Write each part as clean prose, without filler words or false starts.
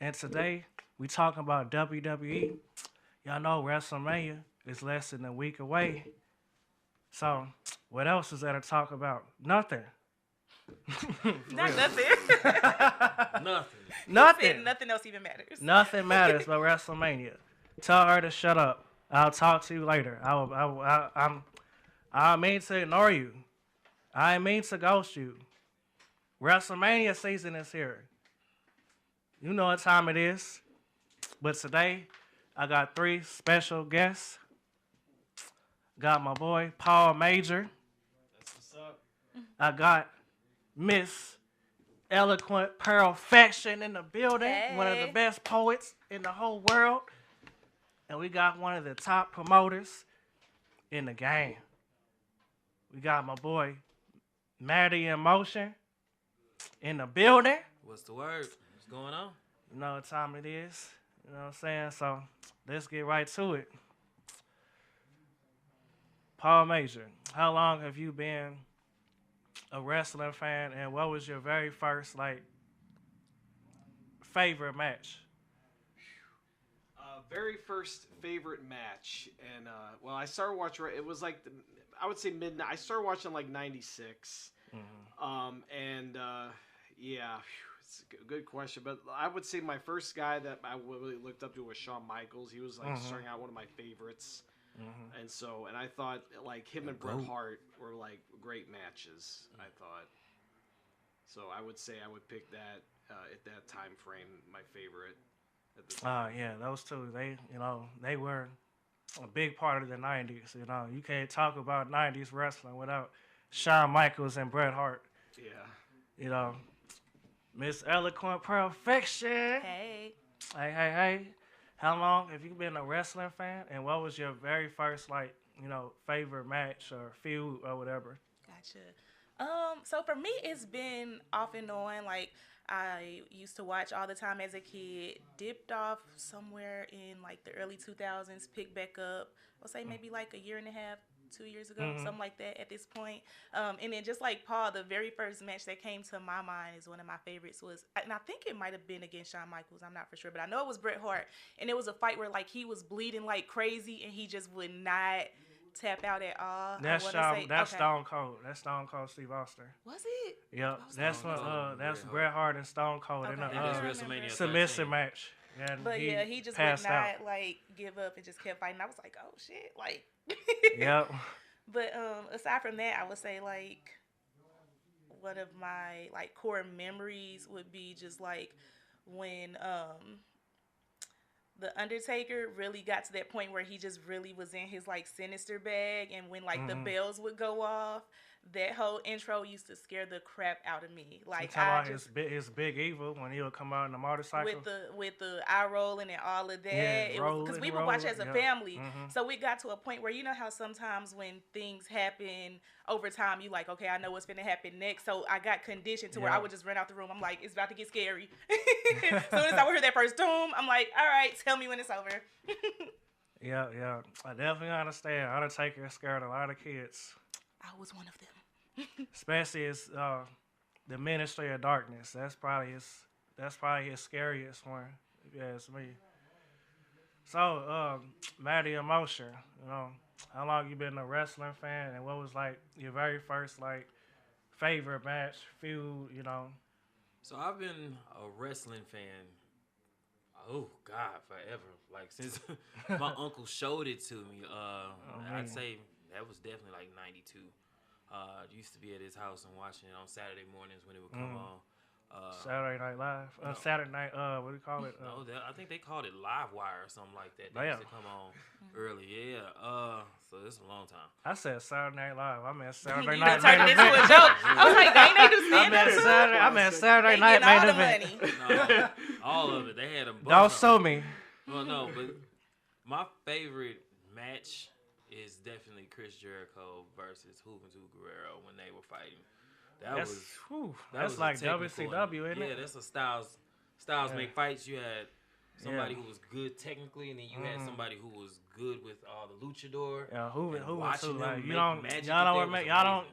And today we talking about WWE. Y'all know WrestleMania is less than a week away. So what else is there to talk about? Nothing. Not nothing. Nothing. Nothing. Nothing else even matters. Nothing matters but WrestleMania. Tell her to shut up. I'll talk to you later. I mean to ignore you. I mean to ghost you. WrestleMania season is here. You know what time it is. But today, I got 3 special guests. Got my boy, Paul Major. That's what's up. I got Miss Eloquent Perfection in the building. Hey. One of the best poets in the whole world. And we got one of the top promoters in the game. We got my boy, Maddie in Motion, in the building. What's the word? What's going on? You know what time it is. You know what I'm saying? So let's get right to it. Paul Major, how long have you been a wrestling fan, and what was your very first favorite match? Very first favorite match, and I started watching. It was like I would say midnight. I started watching like '96, yeah, it's a good question. But I would say my first guy that I really looked up to was Shawn Michaels. He was like starting out one of my favorites, and I thought like him and Bret Hart were like great matches. I thought, so I would say I would pick that at that time frame my favorite. Yeah, those two, they were a big part of the 90s. You know, you can't talk about 90s wrestling without Shawn Michaels and Bret Hart. Yeah. You know, Miss Eloquent Perfection. Hey. Hey. How long have you been a wrestling fan? And what was your very first, favorite match or feud or whatever? Gotcha. So for me, it's been off and on. Like, I used to watch all the time as a kid, dipped off somewhere in like the early 2000s, picked back up, I'll say maybe like a year and a half, 2 years ago, something like that at this point. And then just like Paul, the very first match that came to my mind is one of my favorites was, and I think it might have been against Shawn Michaels, I'm not for sure, but I know it was Bret Hart. And it was a fight where like he was bleeding like crazy and he just would not tap out at all. That's Stone Cold. That's Stone Cold Steve Austin. Was it? Yep. That's Bret Hart and Stone Cold in Okay. a WrestleMania submission 13. match. And But he just would passed not out. like give up and just kept fighting. I was like, oh shit, like. Yep. But aside from that, I would say like one of my like core memories would be just like when the Undertaker really got to that point where he just really was in his like sinister bag, and when like the bells would go off, that whole intro used to scare the crap out of me. Like I just his big evil when he would come out in the motorcycle with the eye rolling and all of that. Yeah, Because we would watch as a family, Mm-hmm. so we got to a point where you know how sometimes when things happen over time, you like, okay, I know what's gonna happen next. So I got conditioned to where I would just run out the room. I'm like, it's about to get scary. As soon as I would hear that first doom, I'm like, all right, tell me when it's over. Yeah. I definitely understand. Undertaker scared a lot of kids. I was one of them. Especially his the Ministry of Darkness. That's probably his scariest one, if you ask me. So, Maddie Emotion, how long you been a wrestling fan, and what was like your very first favorite match, feud, So I've been a wrestling fan. Oh God, forever. Like since my uncle showed it to me. I'd say that was definitely like '92. Used to be at his house and watching it on Saturday mornings when it would come on. Saturday Night Live. No. Saturday Night, what do you call it? No, I think they called it Live Wire or something like that. They Damn. used to come on early. Yeah. So it's a long time. I said Saturday Night Live. I meant Saturday You Night turned Main it into a Event. joke. I was like, ain't they do stand up? I meant Saturday They Night getting all Main the Event. money. No, all of it. They had them both. Don't on. sue me. Well, no, but my favorite match is definitely Chris Jericho versus Juventud Guerrero when they were fighting. That's was a like technical WCW, isn't it? Yeah, that's a Styles make fights. You had somebody who was good technically, and then you had somebody who was good with all the luchador. Yeah, who watching too? them Like, make magic with that was y'all don't. amazing.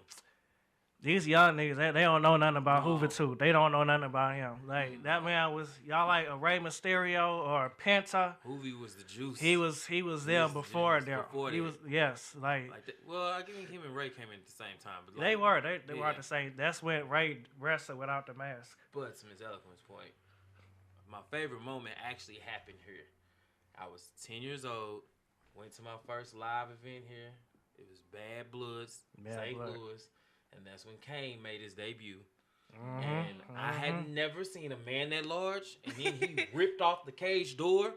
These young niggas, they don't know nothing about No. Hoover too. They don't know nothing about him. Like that man was y'all like a Rey Mysterio or a Penta. Hoovy was the juice. He was there the before juice them. before He that. was yes, like Well, I think him and Ray came in at the same time. But they were they yeah. were the same. That's when Ray wrestled without the mask. But to Ms. Eloquent's point, my favorite moment actually happened here. I was 10 years old, went to my first live event here. It was Bad Bloods, St. Louis, and that's when Kane made his debut. And I had never seen a man that large, and then he ripped off the cage door,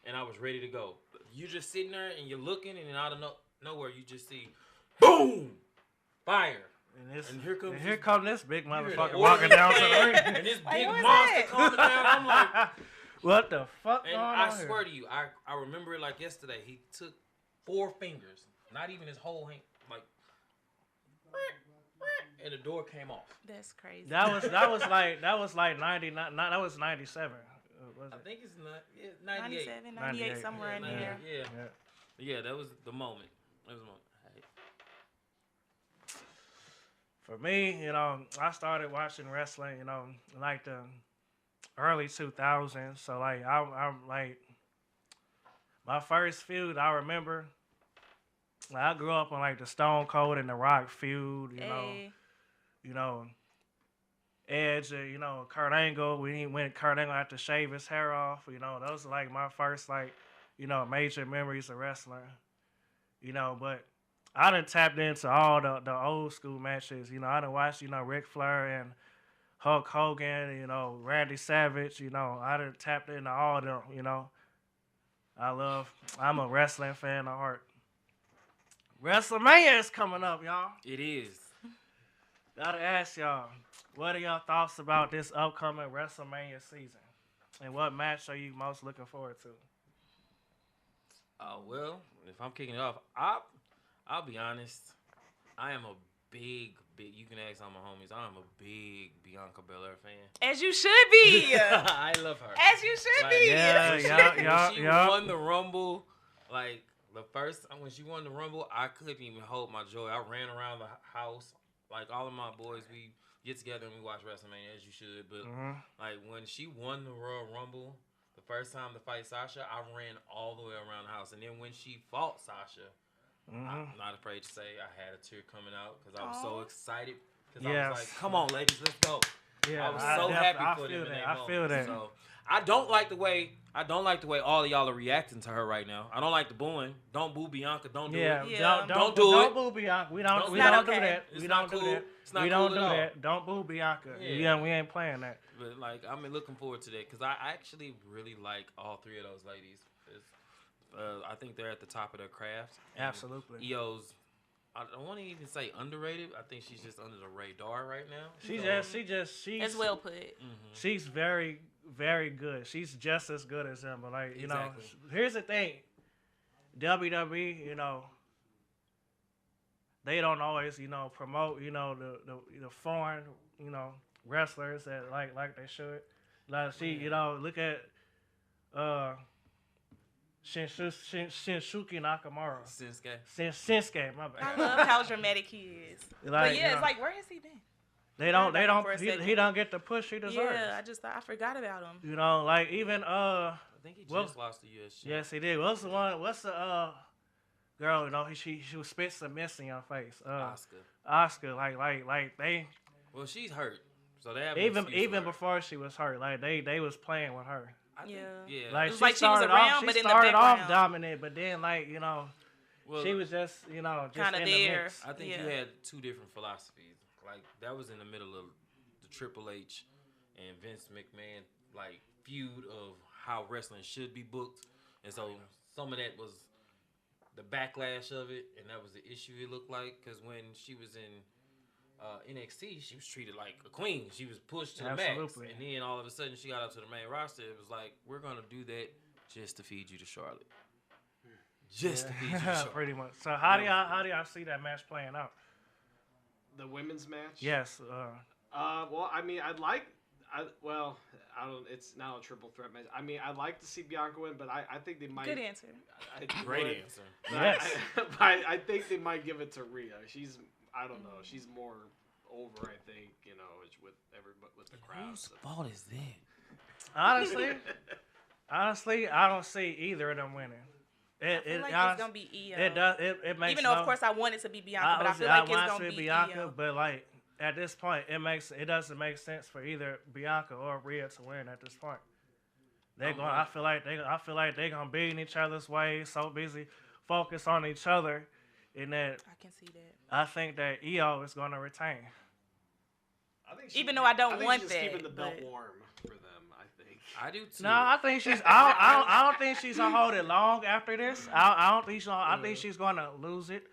and I was ready to go. You're just sitting there, and you're looking, and then out of nowhere, you just see, boom, fire. And here comes this big you hear motherfucker the walking down to the order, ring. and this Like, big who is monster that? coming down. I'm like, What the fuck and going I on swear here? to you, I remember it like yesterday. He took 4 fingers, not even his whole hand, like, and the door came off. That's crazy. That was like 99. That was 97. Was I it? think it's 98. 97, 98, somewhere in there. Yeah, that was the moment. That was the moment. Hey. For me, I started watching wrestling, like the early 2000s. So like I'm like my first feud I remember. Like, I grew up on like the Stone Cold and the Rock feud, you know, Edge, Kurt Angle. When Kurt Angle had to shave his hair off, those are like my first major memories of wrestling, But I done tapped into all the old school matches, I done watched, Ric Flair and Hulk Hogan, Randy Savage, I done tapped into all them, I'm a wrestling fan at heart. WrestleMania is coming up, y'all. It is. Gotta ask y'all, what are y'all thoughts about this upcoming WrestleMania season? And what match are you most looking forward to? Well, if I'm kicking it off, I'll be honest. I am a big, you can ask all my homies, I'm a big Bianca Belair fan. As you should be. I love her. As you should be. When she won the Rumble, like, when she won the Rumble, I couldn't even hold my joy. I ran around the house. Like, all of my boys, we get together and we watch WrestleMania, as you should. But, like, when she won the Royal Rumble, the first time to fight Sasha, I ran all the way around the house. And then when she fought Sasha, I'm not afraid to say I had a tear coming out because I was so excited. Because I was like, come on, ladies, let's go. Yeah, I was so happy for them in that moment. I feel that. So, I don't like the way all of y'all are reacting to her right now. I don't like the booing. Don't boo Bianca. Don't do it. Don't do it. Don't boo Bianca. We don't do okay. that. It's We not don't do cool. that. It's not We cool don't at do all. that. Don't boo Bianca. Yeah. We ain't playing that. But like, I'm looking forward to that because I actually really like all 3 of those ladies. I think they're at the top of their craft. And Absolutely. EO's, I don't want to even say underrated. I think she's just under the radar right now. She's As well put. She's very, very good. She's just as good as him. But like, Exactly. Here's the thing. WWE, they don't always, promote, the foreign, wrestlers that like they should. Like look at Shinsuke Nakamura. Shinsuke, my bad. I love how dramatic he is. Like, But yeah, it's like, where has he been? They don't. For a second. He don't get the push he deserves. Yeah, I forgot about him. Like even I think he just lost the US champ. Yes, he did. What's the girl? She was spit some mist in your face. Oscar. Like they. Well, she's hurt, so they have even before she was hurt. Like they was playing with her. Yeah. Like It was she like she was started around, off. but She in the started off background. dominant, but then Well, she was just just Kinda in the there. mix. I think you had 2 different philosophies. Like, that was in the middle of the Triple H and Vince McMahon, like, feud of how wrestling should be booked. And so some of that was the backlash of it, and that was the issue it looked like. Because when she was in NXT, she was treated like a queen. She was pushed to the max. Absolutely. And then all of a sudden she got up to the main roster. It was like, we're going to do that just to feed you to Charlotte. Just to feed you to Charlotte. Pretty much. So how do y'all see that match playing out? The women's match? Yes. Well, I mean, I don't. It's not a triple threat match. I mean, I'd like to see Bianca win, but I think they might. Good answer. Great answer. Yes. I think they might give it to Rhea. I don't know. She's more over. I think it's with everybody with the crowd. Whose fault is that? Honestly, I don't see either of them winning. I feel like it's gonna be Io. It does. It makes Even though, of course, I want it to be Bianca, but I feel like it's gonna be Bianca. Io. But like at this point, it doesn't make sense for either Bianca or Rhea to win at this point. I feel like they're gonna be in each other's way. So busy, focus on each other, and that I can see that. I think that Io is gonna retain. Even though I don't want she's that, keeping the belt but- warm for them. I think. I do too. No, I think she's. I don't think she's gonna hold it long after this. I don't think I think she's gonna lose it.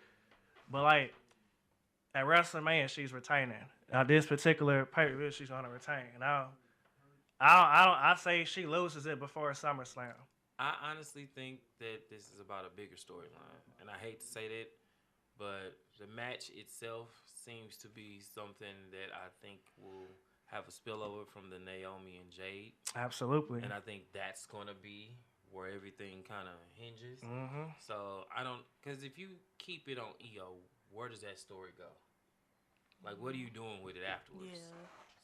But like at WrestleMania, she's retaining. This particular pay-per-view, she's gonna retain. And I say she loses it before SummerSlam. I honestly think that this is about a bigger storyline, and I hate to say that, but the match itself seems to be something that I think will have a spillover from the Naomi and Jade. Absolutely. And I think that's going to be where everything kind of hinges. Mm-hmm. So because if you keep it on Io, where does that story go? Like, what are you doing with it afterwards? Yeah.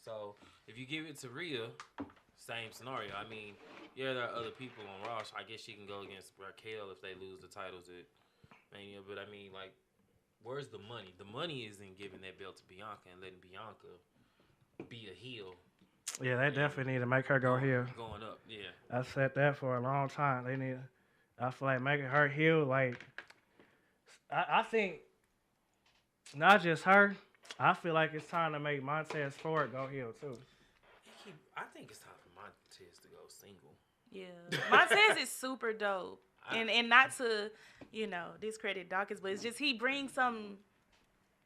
So if you give it to Rhea, same scenario. I mean, yeah, there are other people on Raw. I guess she can go against Raquel if they lose the titles at Mania. But I mean, like, where's the money? The money is in giving that belt to Bianca and letting Bianca be a heel. Yeah, they definitely need to make her go heel. Going up, yeah. I said that for a long time. They need. I feel like making her heel. Like, I think not just her. I feel like it's time to make Montez Ford go heel too. I think it's time for Montez to go single. Yeah, Montez is super dope, and not to discredit Dawkins, but it's just he brings some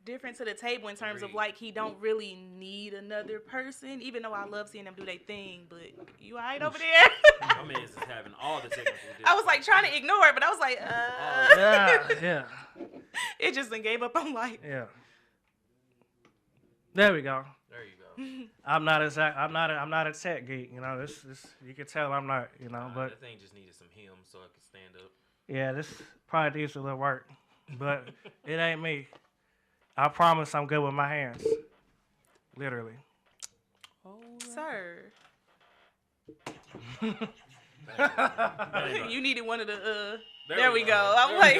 different to the table in terms of like he don't really need another person. Even though I love seeing them do their thing, but you alright over there? My man is having all the technical difficulties. I was like trying to ignore it, but I was like, Yeah. It just done gave up on life. Yeah. There we go. There you go. I'm not a tech geek. This you can tell I'm not. But that thing just needed some him so I could stand up. yeah, this probably needs a little work, but it ain't me. I promise I'm good with my hands. Literally. Sir. You needed one of the There we go. I'm like,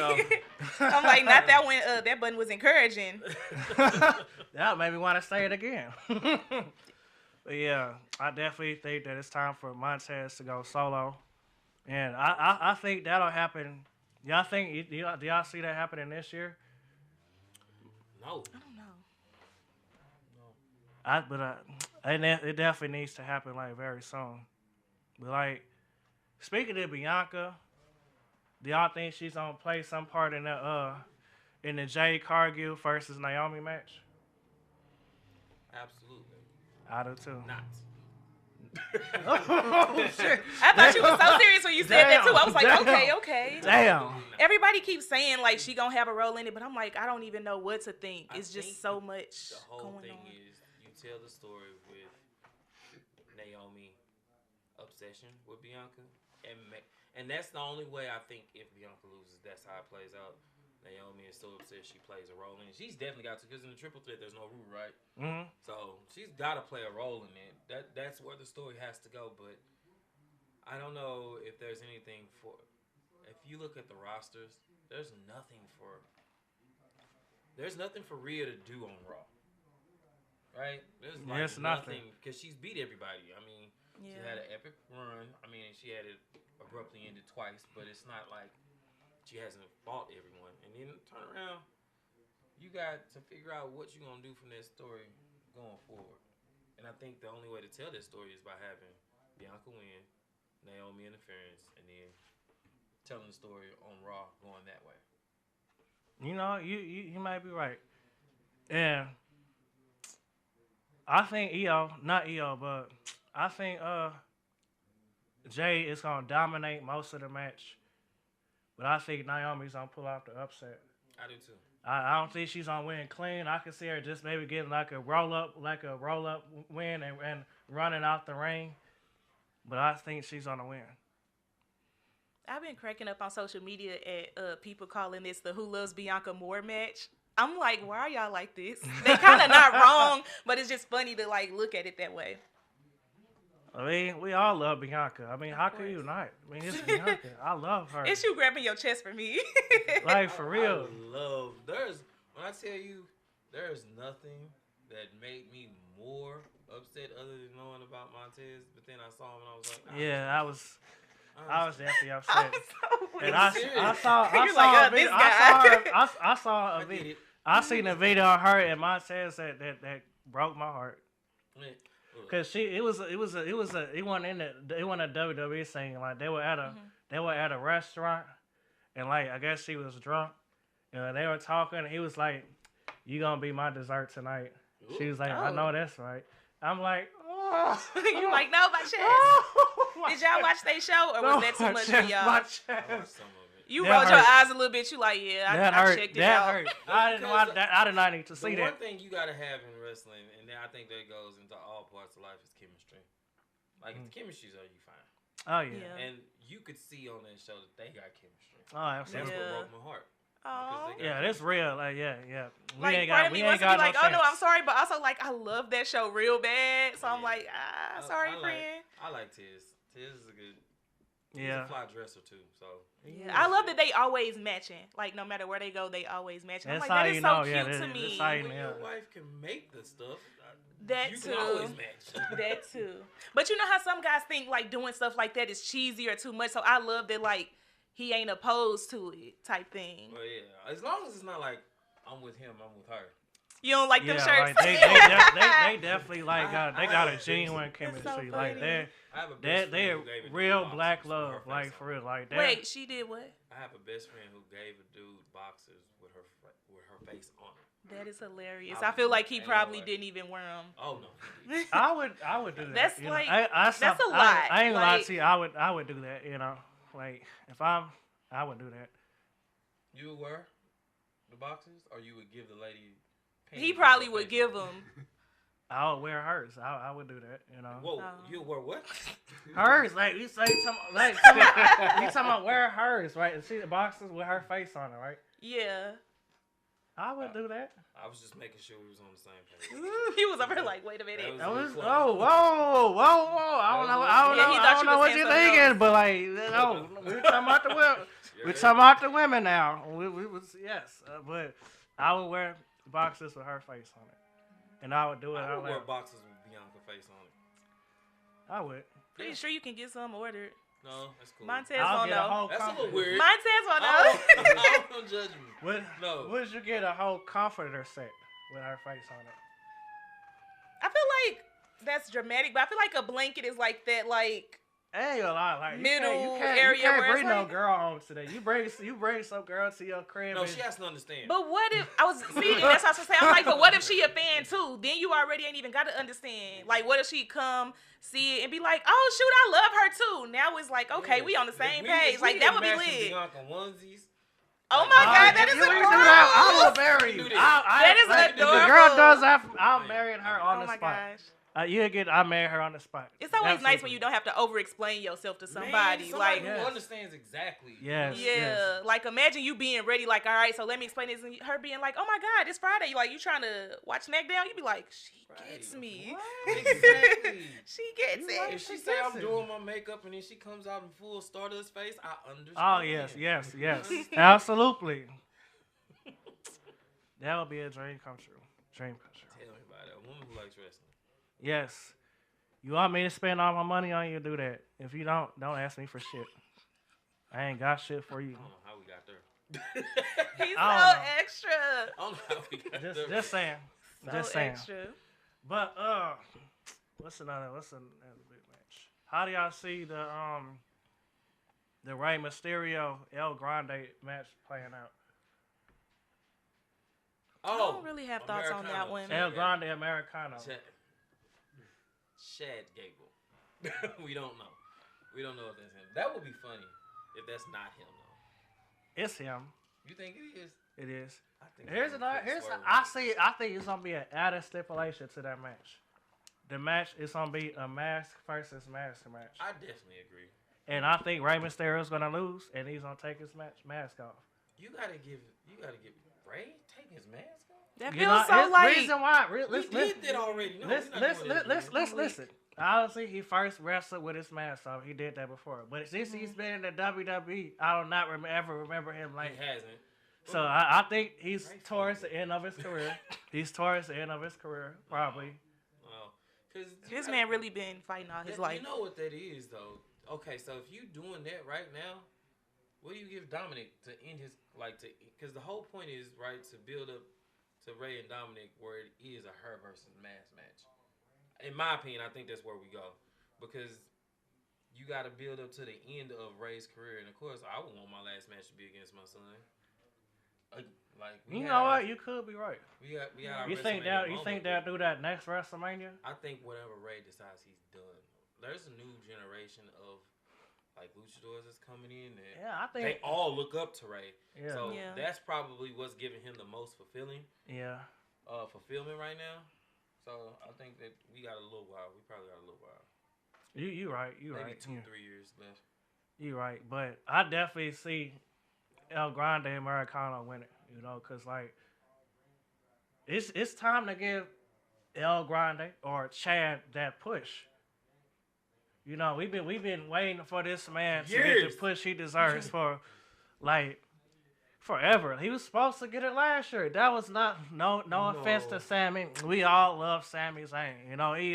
not that one. That button was encouraging. That made me want to say it again. But yeah, I definitely think that it's time for Montez to go solo, and I think that'll happen. Y'all think? Do y'all see that happening this year? No. I don't know. It definitely needs to happen like very soon. But like, speaking of Bianca, do y'all think she's gonna play some part in the Jade Cargill versus Naomi match? Absolutely. I do too. Not. Oh shit! I thought you were so serious when you said that too. I was like, Damn. okay. Damn. Everybody keeps saying like she gonna have a role in it, but I'm like, I don't even know what to think. It's just so much The whole going thing on. is you tell the story with Naomi obsession with Bianca, and that's the only way I think if Bianca loses, that's how it plays out. Naomi is so obsessed she plays a role in it. She's definitely got to, because in the triple threat there's no rule, right? Mm-hmm. So she's got to play a role in it. That's where the story has to go. But I don't know if there's anything for. If you look at the rosters, there's nothing for Rhea to do on Raw, right? There's nothing because she's beat everybody. I mean, she had an epic run. I mean, she had it abruptly ended twice, but it's not like she hasn't fought everyone. And then turn around, you got to figure out what you're going to do from that story going forward. And I think the only way to tell that story is by having Bianca win, Naomi interference, and then telling the story on Raw going that way. You might be right. And I think not EO, but I think Jay is going to dominate most of the match. But I think Naomi's going to pull out the upset. I do too. I don't think she's going to win clean. I can see her just maybe getting like a roll up win and running out the ring. But I think she's going to win. I've been cracking up on social media at people calling this the Who Loves Bianca More match. I'm like, why are y'all like this? They kind of not wrong, but it's just funny to like look at it that way. I mean, we all love Bianca. I mean, how could you not? I mean, it's Bianca. I love her. It's you grabbing your chest for me. Like, for real. When I tell you, there's nothing that made me more upset other than knowing about Montez, but then I saw him and I was like, yeah, I was definitely upset. So And weak. I saw You're like, a video. this guy. I saw a video. I seen a video of her and Montez that broke my heart. Cause it wasn't in it wasn't a WWE thing. Like they were at a restaurant, and like I guess she was drunk, and they were talking. And he was like, "You gonna be my dessert tonight?" She was like, "I know that's right." I'm like, "Oh." You like, no, my chest. Did y'all watch their show, or was that too much for y'all? My chest. You That rolled your hurt. eyes a little bit. You like, yeah, I checked it that out. hurt. I didn't want that. I did not need to see The that. one thing you gotta have in wrestling, and then I think that goes into all parts of life, is chemistry. Like if the chemistry's there, you fine. Oh yeah. And you could see on that show that they got chemistry. Oh, absolutely. That's what broke my heart. Oh. Yeah, that's real. Like, yeah. We Like, ain't part got, of we me ain't wants to got be like, no oh no, I'm chance. sorry, but also like, I love that show real bad. So I'm like, sorry, friend. I like Tiz. Tiz is a good. Yeah. He's a fly dresser too. So. Yeah, I love that they always matching. Like no matter where they go, they always matching. I'm That's like, how that you is know. so Yeah, cute to that's me. how you When know. your wife can make the stuff, That you too. can always match. That too. But you know how some guys think like doing stuff like that is cheesy or too much. So I love that like he ain't opposed to it type thing. Well, yeah, as long as it's not like I'm with him, I'm with her. You don't like them shirts? Like, they definitely like they got a genuine chemistry. so like funny. they're real black love. Like for real. Like that. Wait, she did what? I have a best friend who gave a dude boxers with her face on it. That is hilarious. I feel like he probably didn't even wear them. Oh no, he did. I would do that. That's you know. like that's a lot. I ain't gonna lie Like- to you. I would do that. You know, like if I would do that. You would wear the boxers, or you would give the lady? He probably would give them. I would wear hers. I would do that. You know. Whoa, you wear what? Hers, like you say, you talking about wear hers, right? And see the boxes with her face on it, right? Yeah. I would do that. I was just making sure we was on the same page. He was over here like, wait a minute. That was- Whoa. I don't know what you're thinking, but like, no, we're talking about the women. We're talking about the women now. We was yes, but I would wear boxes with her face on it, and I would do it. I would wear boxers with Bianca face on it. I would. Pretty sure you can get some ordered. No, that's cool. Montez I'll won't get a know. whole That's a little comforter. weird. Montez won't know. Don't judge me. What? No. Would you get a whole comforter set with her face on it? I feel like that's dramatic, but I feel like a blanket is like that, like Ain't a lot like middle you area can't where it's bring no like- girl home today. You bring some girl to your crib. No, and- she has to understand. But what if I was see? And that's what I was saying. I'm like, but what if she a fan too? Then you already ain't even got to understand. Like, what if she come see it and be like, oh shoot, I love her too. Now it's like, okay, we on the same page. Like that would be lit. Bianca onesies. Oh my god, that is you ain't do that. I will adorable. marry you. That is If the adorable. girl does that, I'll marry her on Oh the my spot. gosh. I marry her on the spot. It's always nice when Absolutely. you don't have to over-explain yourself to somebody. Somebody Like, who Yes. understands exactly. Yes. yeah, like imagine you being ready. Like, all right, so let me explain this, and her being like, oh my god, it's Friday. Like, you trying to watch SmackDown? You be like, she gets me. Exactly. She gets You it. like- If she say I'm doing my makeup and then she comes out in full Stardust face, I understand. Oh yes. Absolutely. That would be a dream come true. Tell me about it. A woman who likes wrestling. Yes. You want me to spend all my money on you? Do that. If you don't ask me for shit. I ain't got shit for you. I don't know how we got there. He's I so don't know. extra. I don't know how we got there. Just saying. So Just saying. extra. But what's another big match? How do y'all see the Rey Mysterio El Grande match playing out? I don't really have thoughts on that one. El Grande Americano. Chad Gable. We don't know. We don't know if that's him. That would be funny if that's not him though. It's him. You think it is? It is. I think I think it's gonna be an added stipulation to that match. The match is gonna be a mask versus mask match. I definitely agree. And I think Rey Mysterio's gonna lose, and he's gonna take his mask off. You gotta give Ray take his mask off? That You feels know, so it's like. reason why. We did that already. No, Listen. Honestly, he first wrestled with his mask off. He did that before. But since he's been in the WWE, I do not ever remember him like. He hasn't. So I think he's Ray towards funny. the end of his career. He's towards the end of his career, probably. Well, because This man really been fighting all his life. You know what that is, though. Okay, so if you doing that right now, what do you give Dominic to end his because the whole point is right to build up to Ray and Dominic where it is a her versus mass match. In my opinion, I think that's where we go because you got to build up to the end of Ray's career, and of course, I would want my last match to be against my son. You know what? You could be right. We got You think they'll do that next WrestleMania? I think whatever Ray decides he's done. There's a new generation of luchadors that's coming in. And I think they all look up to Ray. Yeah. So that's probably what's giving him the most fulfillment right now. So I think that we got a little while. We probably got a little while. You right. You Maybe right. 2-3 years left. You right. But I definitely see El Grande Americano winning. You know, because it's time to give El Grande or Chad that push. You know, we've been waiting for this man to get the push he deserves for forever. He was supposed to get it last year. That was not no offense to Sammy. We all love Sami Zayn. You know, he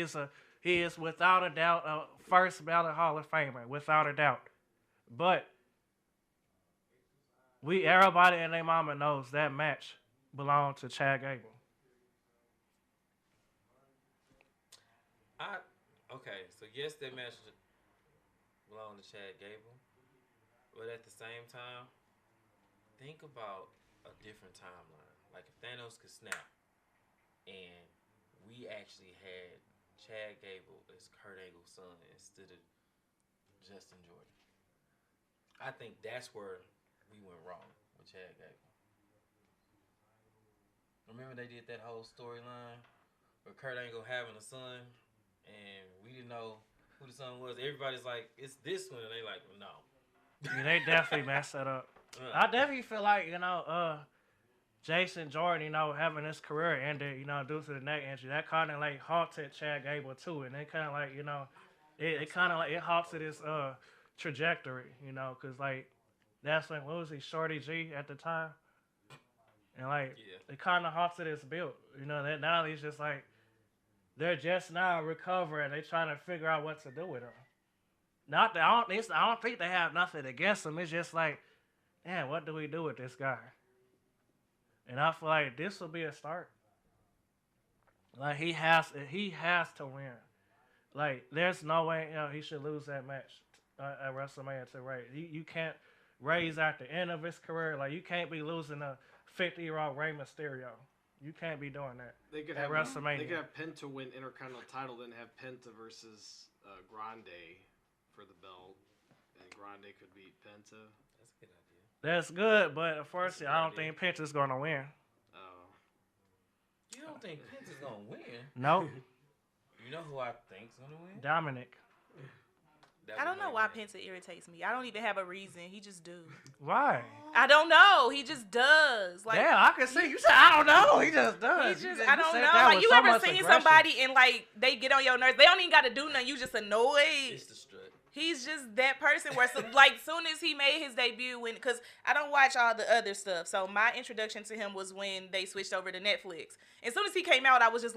is without a doubt a first ballot Hall of Famer, without a doubt. But everybody and their mama knows that match belonged to Chad Gable. Okay, so yes, that match belonged to Chad Gable, but at the same time, think about a different timeline. Like if Thanos could snap, and we actually had Chad Gable as Kurt Angle's son instead of Justin Jordan. I think that's where we went wrong with Chad Gable. Remember they did that whole storyline with Kurt Angle having a son, and we didn't know who the son was. Everybody's like, it's this one, and they like, no. Yeah, they definitely messed that up. I definitely feel like, Jason Jordan, having his career ended, due to the neck injury, that kind of halted Chad Gable too, and it kind of it halted his trajectory, because that's when what was he, Shorty G at the time, and it kind of halted his build, that now he's just they're just now recovering, they trying to figure out what to do with him. Not that I don't think they have nothing against him. It's just man, what do we do with this guy? And I feel like this will be a start. He has to win. There's no way he should lose that match at WrestleMania to Ray. You can't. Ray's at the end of his career. You can't be losing a 50-year-old Rey Mysterio. You can't be doing that. They could at have WrestleMania. They could have Penta win Intercontinental title, then have Penta versus Grande for the belt, and Grande could beat Penta. That's a good idea. That's good, but unfortunately, I don't think Penta's gonna win. Oh. You don't think Penta's gonna win? No. You know who I think's gonna win? Dominic. I don't know why Penta irritates me. I don't even have a reason. He just do. Why? I don't know. He just does. Damn, I can see. You said I don't know. He just does. I don't know. You ever seen somebody and they get on your nerves? They don't even got to do nothing. You just annoyed. It's the strut. He's just that person where, soon as he made his debut, because I don't watch all the other stuff. So my introduction to him was when they switched over to Netflix. As soon as he came out, I was just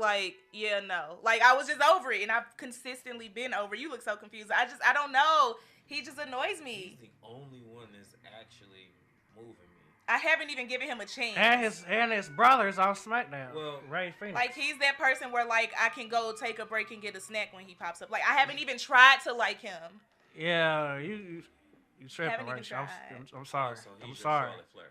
yeah, no. I was just over it. And I've consistently been over it. You look so confused. I don't know. He just annoys me. He's the only one that's actually moving me. I haven't even given him a chance. And his brother's on SmackDown. Well, Ray Phoenix. He's that person where I can go take a break and get a snack when he pops up. I haven't even tried to like him. Yeah, you tripping, right? I'm sorry. So I'm he's sorry. Charlotte Flair.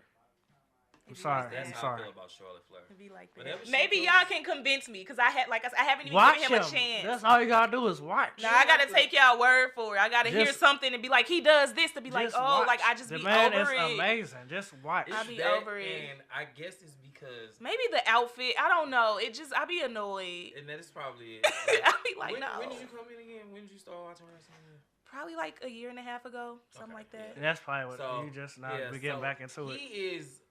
I'm sorry. That's I'm how sorry. I feel about Charlotte Flair. It'd be like Whenever that. she Maybe goes- y'all can convince me because I haven't even Watch given him him. a chance. That's all you gotta do is watch. No, I gotta take y'all word for it. I gotta hear something and be like, he does this to be like, Just oh, watch. I just the be man over is it. amazing. Just watch. I be that, over it. And I guess it's because, Maybe the outfit. I don't know. I be annoyed. and that is probably it. I be like, when, no. When did you come in again? When did you start watching WrestleMania? Probably a year and a half ago, something like that. That's probably what So, you just now yeah, we getting so back into it. He is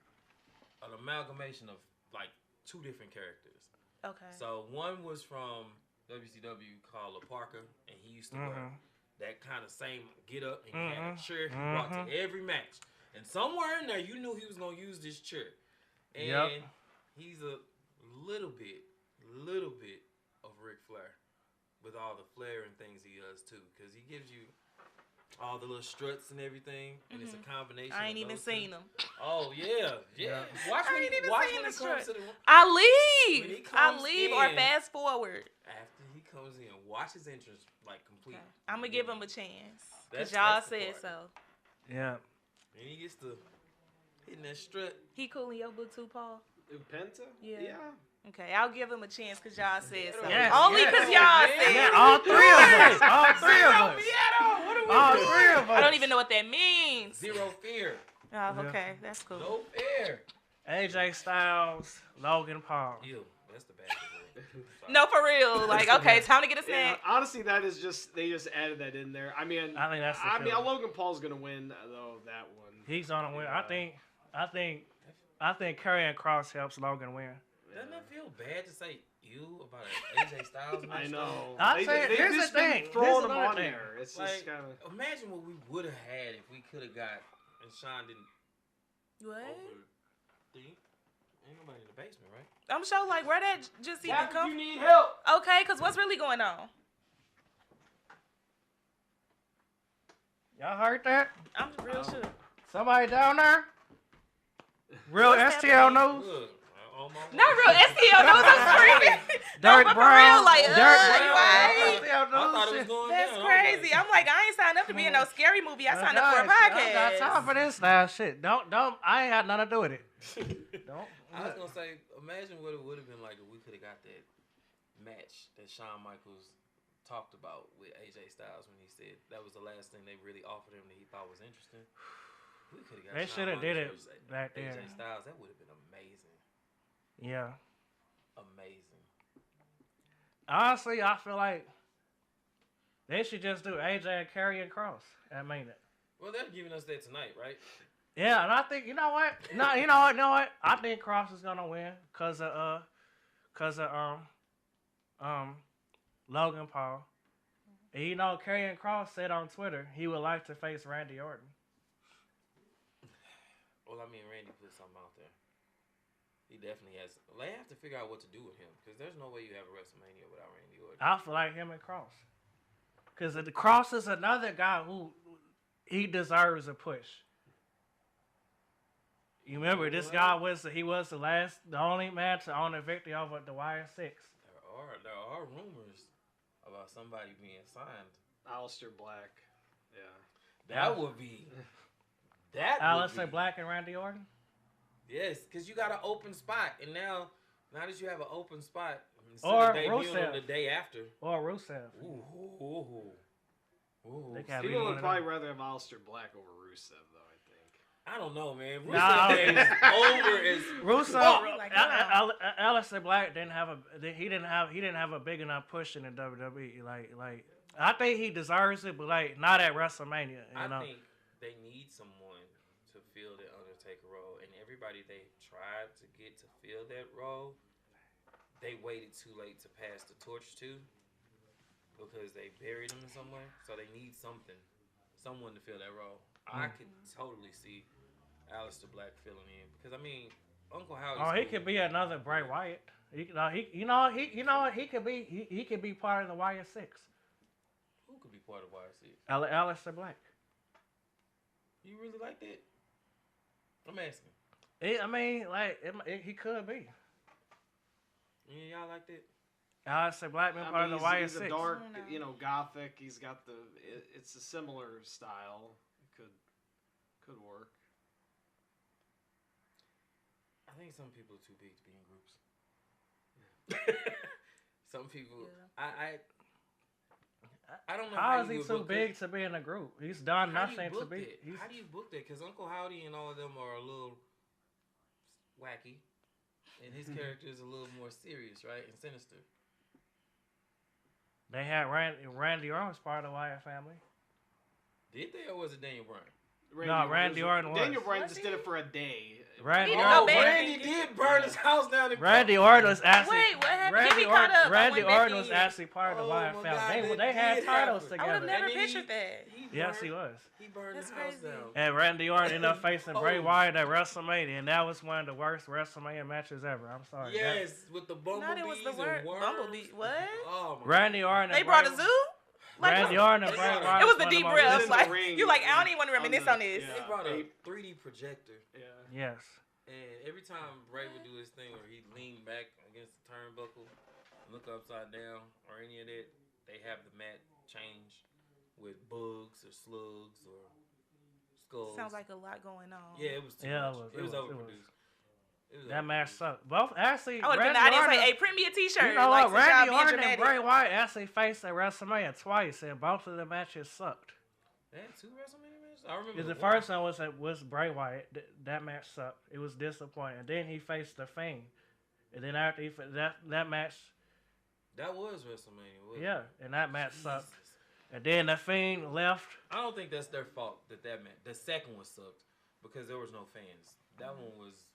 an amalgamation of like 2 different characters. Okay. So one was from WCW called La Parker, and he used to wear that kind of same get up, and he had a chair he brought to every match. And somewhere in there, you knew he was gonna use this chair. And he's a little bit of Ric Flair with all the flair and things he does too, because he gives you all the little struts and everything, and it's a combination. I ain't even seen them. Oh yeah. Watch when he comes to the. I leave or fast forward. After he comes in, watch his entrance like complete. Okay. I'm gonna give him a chance because That's y'all the said part. so. Yeah. And he gets to hitting that strut. He cool in your book too, Paul? Penta? Yeah. Yeah. Okay, I'll give him a chance because y'all said so. Yes, Only because y'all said Yeah, all 3 of us. All 3 of us. What are we All doing? 3 of us. I don't even know what that means. Zero fear. Oh, okay, that's cool. No fear. AJ Styles, Logan Paul. Ew, that's the bad word. No, for real. Like, okay, time to get a Yeah, snack. honestly, that is they just added that in there. I mean, I think that's the killer. Logan Paul's gonna win though that one. He's on a win. Yeah. I think Karrion Cross helps Logan win. Doesn't it feel bad to say ew about an AJ Styles match? I know. I'll say, They've here's just the been thing. throwing Here's them another on thing. there. It's Like, just kind of. imagine what we would have had if we could have got and Shawn didn't What? over. Ain't nobody in the basement, right? I'm sure, like, where that just even come you need help. Okay, because what's really going on? Y'all heard that? I'm real sure. Somebody down there? Real What's STL happening? news? Look, on my Not real STL news. I'm screaming. No, Derek but for Brown. real, like, Derek you Brown. alright? STL I thought news it was shit. going That's down. crazy. I'm like, I ain't signed up to be in no scary movie. I signed up for a Guys, I got podcast. time for this now. Shit. Don't. I ain't had nothing to do with it. Don't. I was gonna say, imagine what it would have been like if we could have got that match that Shawn Michaels talked about with AJ Styles when he said that was the last thing they really offered him that he thought was interesting. We could have got. They Shawn should have did it Michaels versus back then. AJ Styles. That would have been amazing. Yeah. Amazing. Honestly, I feel like they should just do AJ and Karrion Cross at Main Event. Well, they're giving us that tonight, right? Yeah, and I think you know what? No, you know what? I think Cross is gonna win because of Logan Paul. And you know, Karrion Cross said on Twitter he would like to face Randy Orton. Well, I mean, Randy put something out there. He definitely has. They have to figure out what to do with him because there's no way you have a WrestleMania without Randy Orton. I feel like him and Cross, because the Cross is another guy who he deserves a push. You remember this guy was the only man to own a victory over the Wire Six. There are rumors about somebody being signed. Aleister Black. Yeah. That would be. That Aleister Black and Randy Orton. Yes, because you got an open spot, and now that you have an open spot, Or debuting Rusev. the day after. Or Rusev. Ooh. They gotta be People one would of probably them. rather have Aleister Black over Rusev, though. I think. I don't know, man. Rusev Nah, days over as Rusev, Like, Aleister Black didn't have a big enough push in the WWE. Like I think he deserves it, but like not at WrestleMania. You know? I think they need someone to fill the Undertaker role, and everybody they tried to get to fill that role, they waited too late to pass the torch to because they buried him in some way. So they need someone to fill that role. I could totally see Aleister Black filling in because I mean Uncle Howdy. Oh, he could be another Bray Wyatt. He could be part of the Wire Six. Who could be part of YC? Aleister Black. You really like that? I'm asking. He could be. Yeah, y'all like that? Aleister Black been part of the Wire he's Six. a dark, gothic. He's got it's a similar style. It could work. I think some people are too big to be in groups. Some people, I don't know How how is you he would too book big it. to be in a group? He's done How do you nothing to book be. that? How do you book that? Because Uncle Howdy and all of them are a little wacky, and his character is a little more serious, right, and sinister. They had Randy Orton was part of the Wyatt family. Did they, or was it Daniel Bryan? Randy Orton was. Daniel Bryan Was just he? did it for a day. Randy He didn't go Orton. back. Randy did burn his house down. Randy Orton was actually. Wait, what happened? Randy Get me caught up. I Randy went back Orton was in. actually part of the Oh Wyatt my family. God, They had did titles happen. I would have together. never And then pictured that. Yes, he was. He burned That's his house crazy. down. And Randy Orton ended up facing Bray Oh. Wyatt at WrestleMania, and that was one of the worst WrestleMania matches ever. I'm sorry. Yes, with the bumblebees Not it was the and word. worms. Bumblebee. What? Oh my Randy Orton. They and brought a Bray- zoo? Like, Randy Orton and Bray Wyatt. it was the one of deep most- breath. in the Like, ring, you're like, I don't even want to reminisce on this. They brought a 3D projector, Yeah. Yes. and every time Bray would do his thing where he'd lean back against the turnbuckle, look upside down, or any of that, they have the mat change with bugs or slugs or skulls. Sounds like a lot going on. Yeah, it was too Yeah, much. it It was was. overproduced. It was That match overproduced. sucked. Both actually. I would have Randy been the audience Orton- like, hey, print me a t-shirt. You know like, what? since y'all Randy being Orton and dramatic. Bray Wyatt actually faced at WrestleMania twice, and both of the matches sucked. They had 2 WrestleMania matches? I remember The one. first one was Bray Wyatt. That match sucked. It was disappointing. And then he faced the Fiend, and then after that match, That was WrestleMania, wasn't yeah, it? and that match sucked. Jesus. And then the Fiend left. I don't think that's their fault that match. The second one sucked because there was no fans. That one was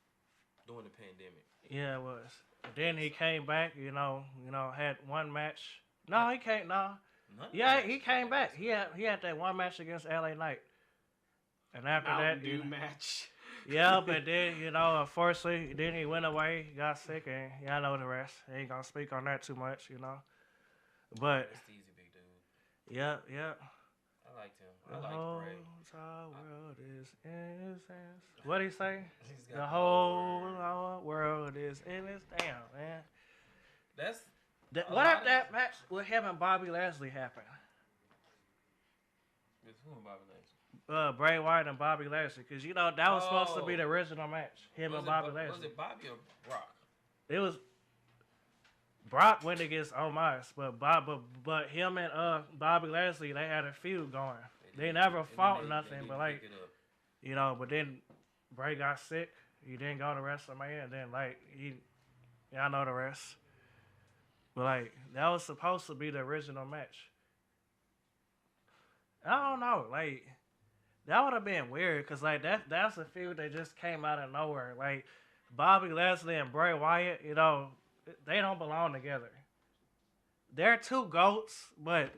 during the pandemic. Yeah, it was. And then he came back. Had one match. No, he can't. No. None of Yeah, the he matches came were back. bad. He had that one match against LA Knight. And after Mountain that, Dew match. yeah, but then, unfortunately, then he went away, got sick, and y'all know the rest. I ain't gonna speak on that too much, But, That's easy, big dude. yeah. I liked him. I The liked whole Bray. entire world is in his hands. What'd he say? He's got The whole world is in his damn, man. That's A What lot if of- that match with him and Bobby Lashley happened? with who and Bobby Lashley. Bray Wyatt and Bobby Lashley, because that was supposed to be the Oh. original match. Him and Bobby Lashley. Was it Bobby or Brock? It was Brock went against Omos, but him and Bobby Lashley, they had a feud going. They never fought nothing, but pick it up. but then Bray got sick. He didn't go to WrestleMania, and then y'all know the rest. But that was supposed to be the original match. I don't know, that would have been weird, cause that's a feud that just came out of nowhere. Bobby Lashley and Bray Wyatt, they don't belong together. They're two goats, but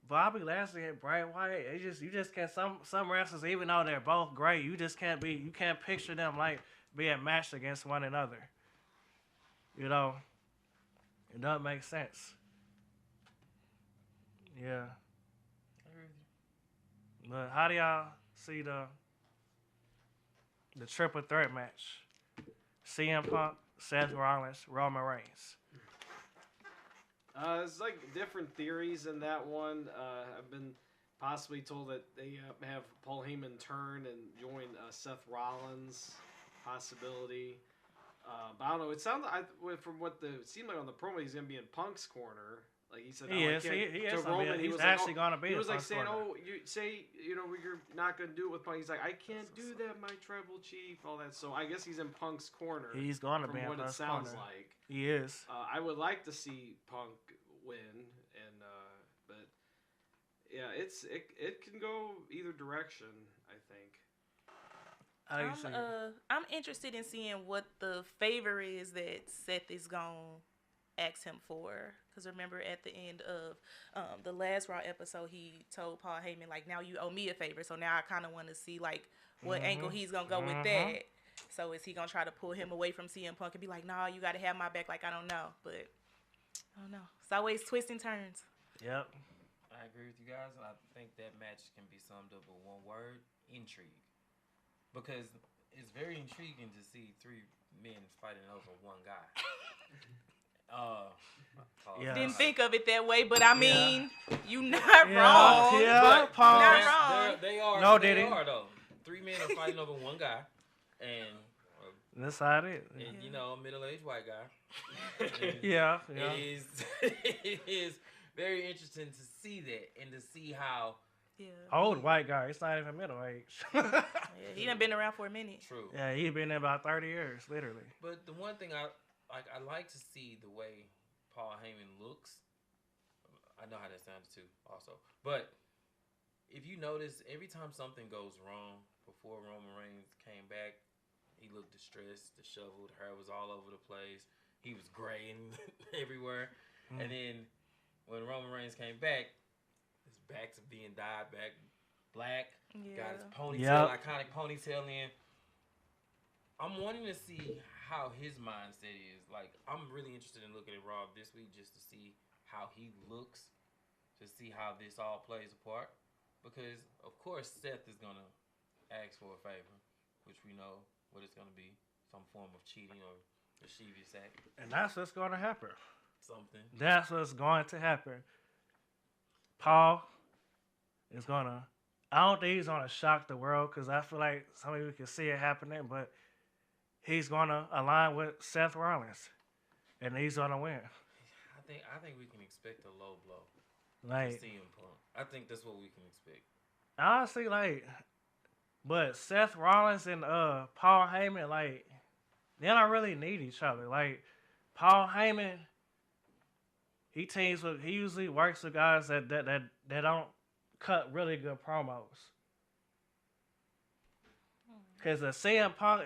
Bobby Lashley and Bray Wyatt, you just can't. Some wrestlers, even though they're both great, you can't picture them being matched against one another. It doesn't make sense. Yeah. But how do y'all see the triple threat match? CM Punk, Seth Rollins, Roman Reigns. It's different theories in that one. I've been possibly told that they have Paul Heyman turn and join Seth Rollins, possibility. But I don't know. It sounded from what it seemed like on the promo, he's gonna be in Punk's corner. He said, He is. He is. He's actually gonna be. He was Punk's saying, corner. "Oh, you say you're not gonna do it with Punk." He's like, "I can't do that, my tribal chief." All that. So I guess he's in Punk's corner. He's gonna from be in what Punk's it sounds corner. like. He is. I would like to see Punk win, and but yeah, it can go either direction. I think. How do you see it? I'm interested in seeing what the favor is that Seth is gonna ask him for. Because remember, at the end of the last Raw episode, he told Paul Heyman, now you owe me a favor. So now I kind of want to see what angle he's gonna go with that. So is he gonna try to pull him away from CM Punk and be like, "Nah, you gotta have my back"? I don't know, but I don't know. It's always twists and turns. Yep. I agree with you guys. I think that match can be summed up with one word: intrigue. Because it's very intriguing to see 3 men fighting over one guy. Yeah. Didn't think of it that way, but I mean, you not Yeah, wrong. yeah, Paul. Not wrong. They are. No, they did he? are though. 3 men are fighting over one guy, and That's how it is. a middle-aged white guy. And Yeah. it is very interesting to see that and to see how Yeah. Old white guy. It's not even middle age. Yeah, he done been around for a minute. true. Yeah, he's been there about 30 years, literally. But the one thing I like to see the way Paul Heyman looks. I know how that sounded too, also. But if you notice, every time something goes wrong, before Roman Reigns came back, he looked distressed, disheveled, hair was all over the place. He was gray and everywhere. And then when Roman Reigns came back, his back's being dyed back black. Got his ponytail, iconic ponytail in. I'm wanting to see how his mindset is. Like, I'm really interested in looking at Raw this week just to see how he looks, to see how this all plays a part. Because, of course, Seth is going to ask for a favor, which we know what it's going to be. Some form of cheating or mischievous act. And that's what's going to happen. Something. That's what's going to happen. Paul is going to... I don't think he's going to shock the world because I feel like some of you can see it happening, but he's going to align with Seth Rollins, and he's going to win. I think we can expect a low blow. Like, CM Punk. I think that's what we can expect. Honestly, like, but Seth Rollins and Paul Heyman, like, they don't really need each other. Like, Paul Heyman, he usually works with guys that don't cut really good promos. Because CM Punk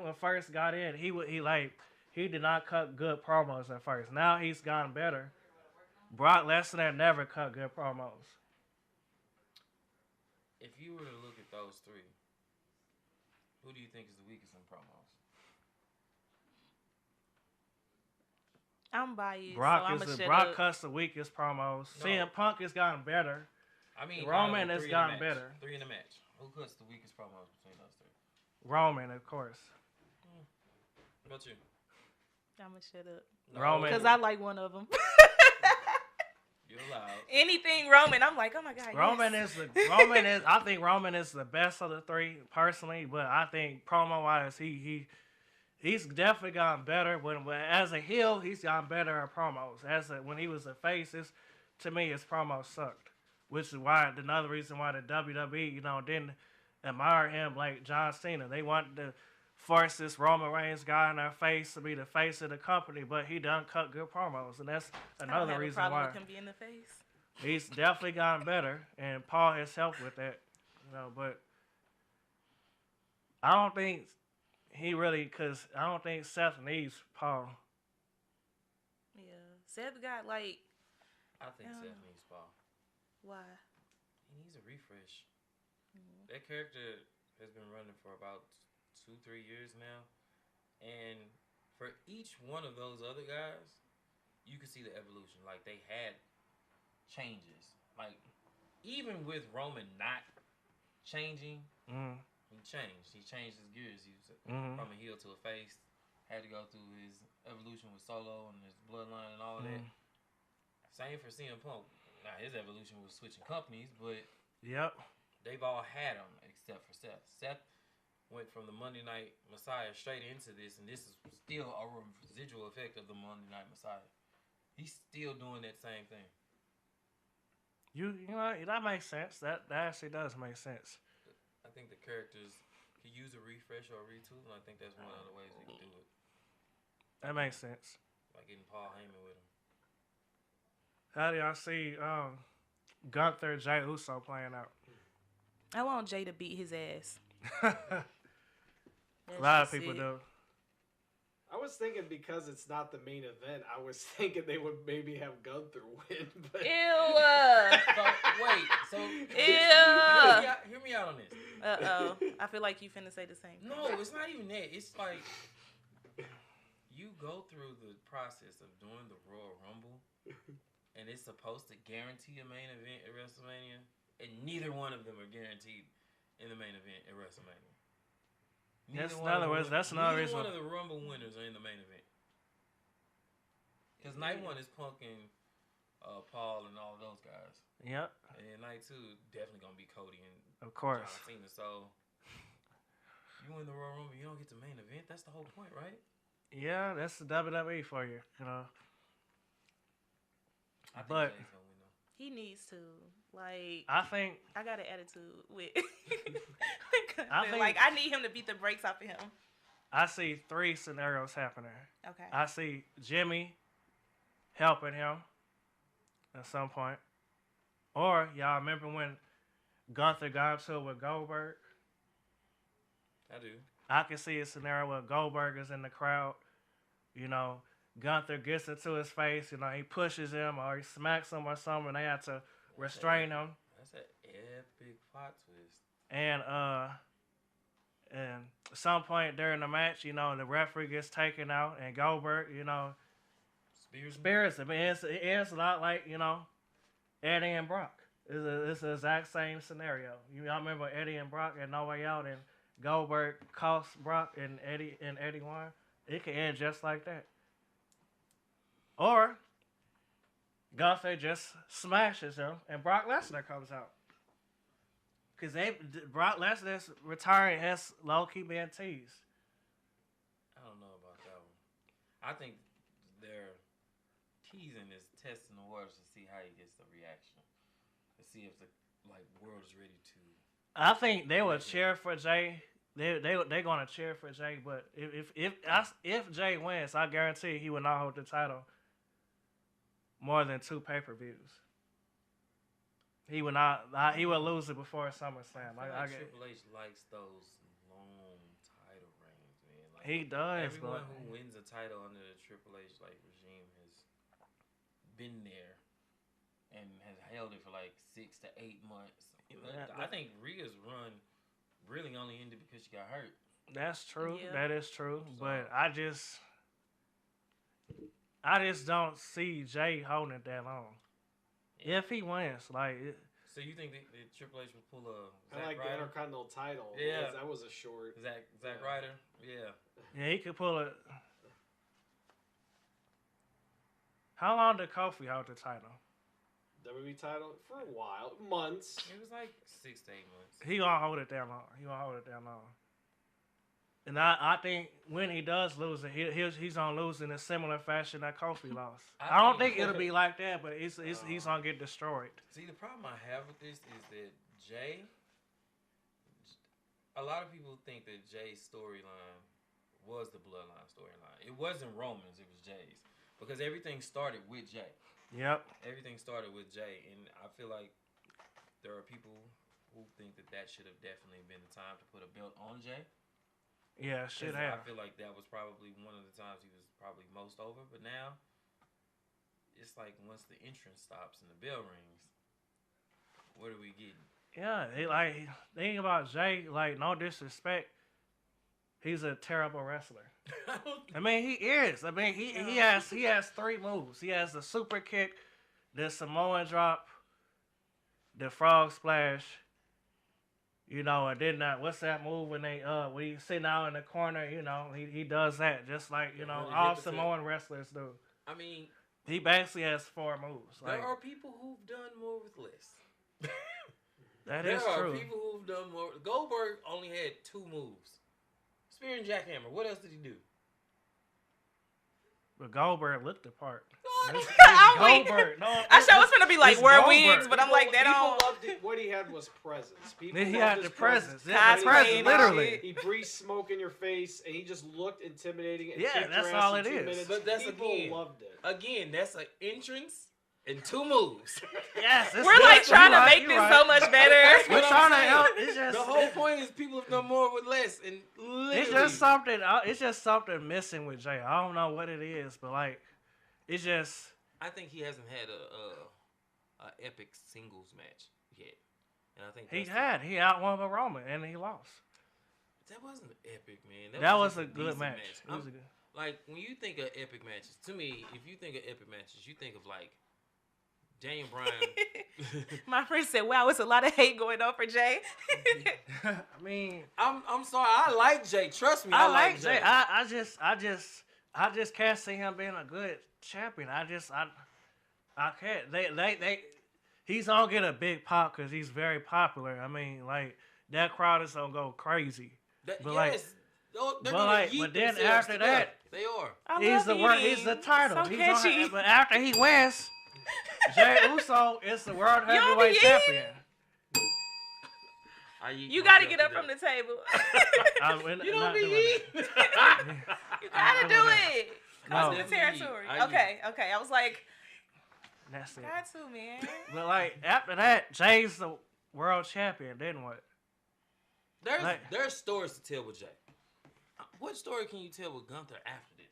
when first got in, he did not cut good promos at first. Now he's gotten better. Brock Lesnar never cut good promos. If you were to look at those three, who do you think is the weakest in promos? I'm biased. Brock cuts the weakest promos. No. CM Punk has gotten better. I mean, Roman has gotten better. 3 in a match. Who cuts the weakest promos between those 3? Roman, of course. What about you? I'ma shut up. No. Roman, because I like one of them. You're allowed. Anything Roman, I'm like, oh my god. I think Roman is the best of the 3 personally, but I think promo wise, he's definitely gotten better. When as a heel, he's gotten better at promos. When he was a face, to me his promos sucked, which is another reason why the WWE didn't admire him like John Cena. They wanted to force this Roman Reigns guy in their face to be the face of the company, but he doesn't cut good promos, and that's another reason why. I don't have a problem with him being the face. He's definitely gotten better, and Paul has helped with that. But I don't think I don't think Seth needs Paul. Yeah, Seth got like. I think Seth needs Paul. Why? He needs a refresh. That character has been running for about 2-3 years now, and for each one of those other guys, you can see the evolution. Like, they had changes. Like, even with Roman not changing, he changed. He changed his gears. He was from a heel to a face. Had to go through his evolution with Solo and his bloodline and all of that. Same for CM Punk. Now, his evolution was switching companies, but they've all had him except for Seth. Seth went from the Monday Night Messiah straight into this, and this is still a residual effect of the Monday Night Messiah. He's still doing that same thing. You know that makes sense. That actually does make sense. I think the characters could use a refresh or a retool, and I think that's one of the ways they can do it. That makes sense. Like getting Paul Heyman with him. How do y'all see Gunther Jey Uso playing out? I want Jay to beat his ass. A lot of people do. I was thinking because it's not the main event, I was thinking they would maybe have Gunther win. But... Ew. Hear me out on this. Uh-oh. I feel like you finna say the same thing. No, it's not even that. It's like you go through the process of doing the Royal Rumble, and it's supposed to guarantee a main event at WrestleMania, and neither one of them are guaranteed in the main event at WrestleMania. That's another reason. Neither one of the Rumble winners are in the main event. Because night 1 is Punk and Paul and all of those guys. Yep. And night 2 definitely gonna be Cody and of course John Cena. So you win the Royal Rumble, you don't get the main event. That's the whole point, right? Yeah, that's the WWE for you. I think But Jay's gonna win though. He needs to. Like, I think I got an attitude with. I I need him to beat the brakes off of him. I see 3 scenarios happening. Okay. I see Jimmy helping him at some point, or y'all remember when Gunther got into it with Goldberg. I do. I can see a scenario where Goldberg is in the crowd. You know, Gunther gets into his face. You know, he pushes him or he smacks him or something. And they have to restrain him. That's an epic plot twist. And at some point during the match, you know, the referee gets taken out, and Goldberg, you know, spears him. It ends a lot like, you know, Eddie and Brock. It's the exact same scenario. Y'all remember Eddie and Brock at No Way Out, and Goldberg cost Brock and Eddie won? It can end just like that. Or Gunther just smashes him, and Brock Lesnar comes out. Because Brock Lesnar's return has low-key been teased. I don't know about that one. I think they're teasing is testing the waters to see how he gets the reaction. To see if the world is ready to. I think they would cheer for Jay. They're gonna cheer for Jay, but if Jay wins, I guarantee he will not hold the title more than 2 pay-per-views. He would not. He would lose it before SummerSlam. I get Triple H likes those long title reigns, man. Like, he does. Everyone who wins a title under the Triple H regime has been there and has held it for 6 to 8 months. I think Rhea's run really only ended because she got hurt. That's true. Yeah. That is true. But I just don't see Jay holding it that long. If he wins, so you think that Triple H would pull a I like the Intercontinental title. Yeah, that was a short. Zack Ryder. Yeah. Yeah, he could pull it. How long did Kofi hold the title? WWE title for a while, months. It was 6 to 8 months. He gonna hold it that long. And I think when he does lose it, he's gonna lose in a similar fashion that Kofi lost. I don't think it'll be like that, but he's gonna get destroyed. See, the problem I have with this is that Jay. A lot of people think that Jay's storyline was the Bloodline storyline. It wasn't Roman's; it was Jay's, because everything started with Jay. Yep. Everything started with Jay, and I feel like there are people who think that should have definitely been the time to put a belt on Jay. Yeah, should have. I feel like that was probably one of the times he was probably most over. But now, it's like once the entrance stops and the bell rings, what are we getting? Yeah, thinking about Jay, no disrespect, he's a terrible wrestler. I mean, he is. I mean, he has 3 moves. He has the super kick, the Samoan drop, the frog splash. You know, and then what's that move when he's sitting out in the corner? You know, he does that just like all Samoan wrestlers do. I mean, he basically has 4 moves. There are people who've done more with less. That is true. There are people who've done more. Goldberg only had 2 moves: spear and jackhammer. What else did he do? But Goldberg looked the part. Goldberg. No, I sure was gonna be wear wigs, but I'm like, that don't. People loved it. What he had was presence. He had the presence. Yeah, presence, literally. He breathed smoke in your face, and he just looked intimidating. And yeah, that's all it is. Minutes. But that's people loved it. Again, that's an entrance and 2 moves. Yes, we're trying to make this so much better. We're trying to help. It's just the whole point is people have done more with less, and it's just something missing with Jay. I don't know what it is, but it's just. I think he hasn't had a epic singles match yet, and I think he outwon Roman and he lost. That wasn't epic, man. That was a good match. It was a good. When you think of epic matches, to me, if you think of epic matches, you think of Daniel Bryan. My friend said, "Wow, it's a lot of hate going on for Jay." I mean, I'm sorry. I like Jay. Trust me, I like Jay. I just can't see him being a good champion. I can't. He's gonna get a big pop because he's very popular. I mean, that crowd is gonna go crazy. But then after that, they are. He's the title. So catchy. But after he wins, Jey Uso is the world heavyweight champion. You gotta get up from the table. You don't be eating. You gotta do it. No. The territory. Okay. I was like, that's it. got to, man. But after that, Jay's world champion. Then what? There's stories to tell with Jay. What story can you tell with Gunther after this?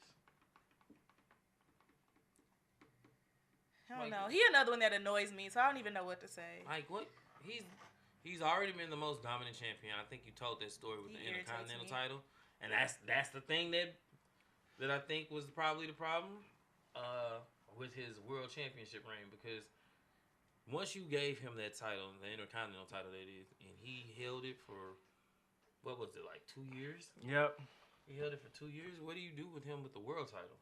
I don't know. He another one that annoys me, so I don't even know what to say. Like what? He's already been the most dominant champion. I think you told that story with the Intercontinental title, and that's the thing that I think was probably the problem with his world championship reign, because once you gave him that title, the Intercontinental title that is, and he held it for what was it, like 2 years? Yep. He held it for 2 years. What do you do with him with the world title?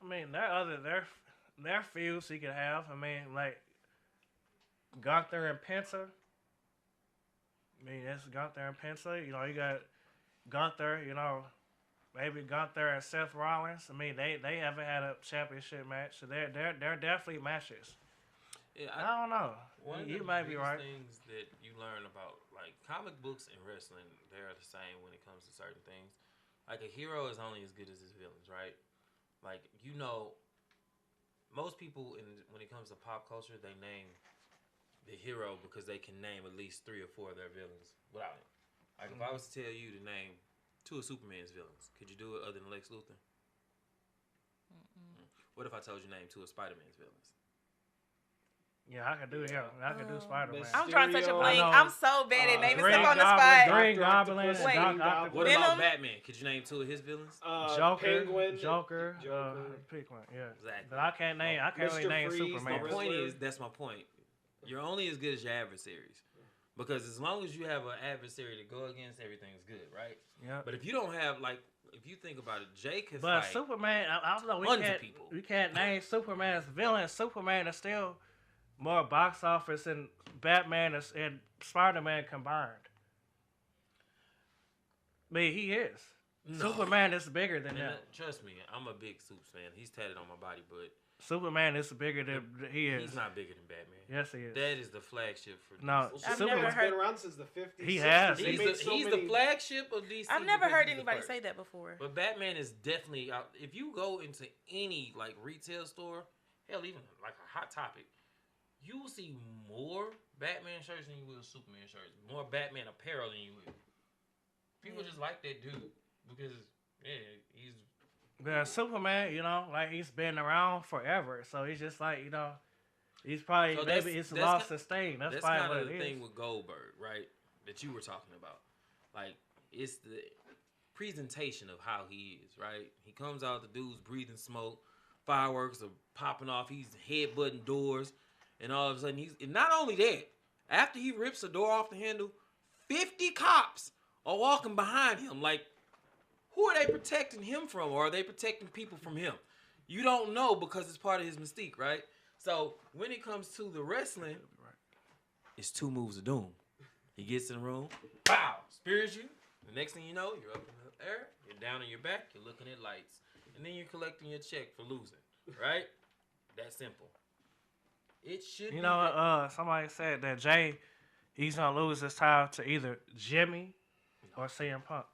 I mean, their feuds he could have. I mean, like Gunther and Penta. I mean, that's Gunther and Penta. You know, you got Gunther. You know, maybe Gunther and Seth Rollins. I mean, they haven't had a championship match, so they're definitely matches. Yeah, I don't know. One of the might be right. things that you learn about, like comic books and wrestling, they're the same when it comes to certain things. Like a hero is only as good as his villains, right? Like, you know, most people when it comes to pop culture, they name the hero because they can name at least 3 or 4 of their villains without it. Like, if I was to tell you to name 2 of Superman's villains, could you do it other than Lex Luthor? What if I told you to name 2 of Spider-Man's villains? Yeah, I can do it. Yeah, I can do Spider-Man. I'm trying to touch a I blank. know. I'm so bad at naming stuff on the Goblin, spot. Green Goblin, Octopus, Wait. Doc Octopus. What Venom? about Batman? Could you name 2 of his villains? Joker, Penguin, Joker, Joker. pick one, yeah. Exactly. But I can't really Mr. name Freeze, Superman. My point is, that's my point. You're only as good as your adversaries. Because as long as you have an adversary to go against, everything's good, right? Yeah. But if you don't have, like, if you think about it, Jay could But fight Superman, I don't know. tons of people. We can't name Superman as villain. Superman is still more box office than Batman and Spider-Man combined. I mean, he is. No. Superman is bigger than And him. trust me, I'm a big Supes fan. He's tatted on my body, but Superman is bigger than he is. he's not bigger than Batman. Yes, he is. That is the flagship for No, DC. I've Superman. never heard. been around since the 50s. He has. 60s. He's, They made so he's many- the flagship of DC. I've never because heard he's the anybody first. say that before. But Batman is definitely out. If you go into any like retail store, hell, even like a Hot Topic, you will see more Batman shirts than you will Superman shirts. More Batman apparel than you will. People just like that dude because he's. Yeah, Superman, you know, like he's been around forever, so he's just like, you know, he's probably So maybe it's lost sustain. That's probably kind what of the it thing is. with Goldberg, right? That you were talking about. Like, it's the presentation of how he is, right? He comes out, the dude's breathing smoke, fireworks are popping off, he's headbutting doors, and all of a sudden and not only that, after he rips the door off the handle, 50 cops are walking behind him. Like, who are they protecting him from, or are they protecting people from him? You don't know because it's part of his mystique, right? So when it comes to the wrestling, it's 2 moves of doom. He gets in the room, pow, spears you. The next thing you know, you're up in the air, you're down on your back, you're looking at lights, and then you're collecting your check for losing, right? That simple. It should. You know, somebody said that Jay, he's gonna lose his title to either Jimmy or CM Punk.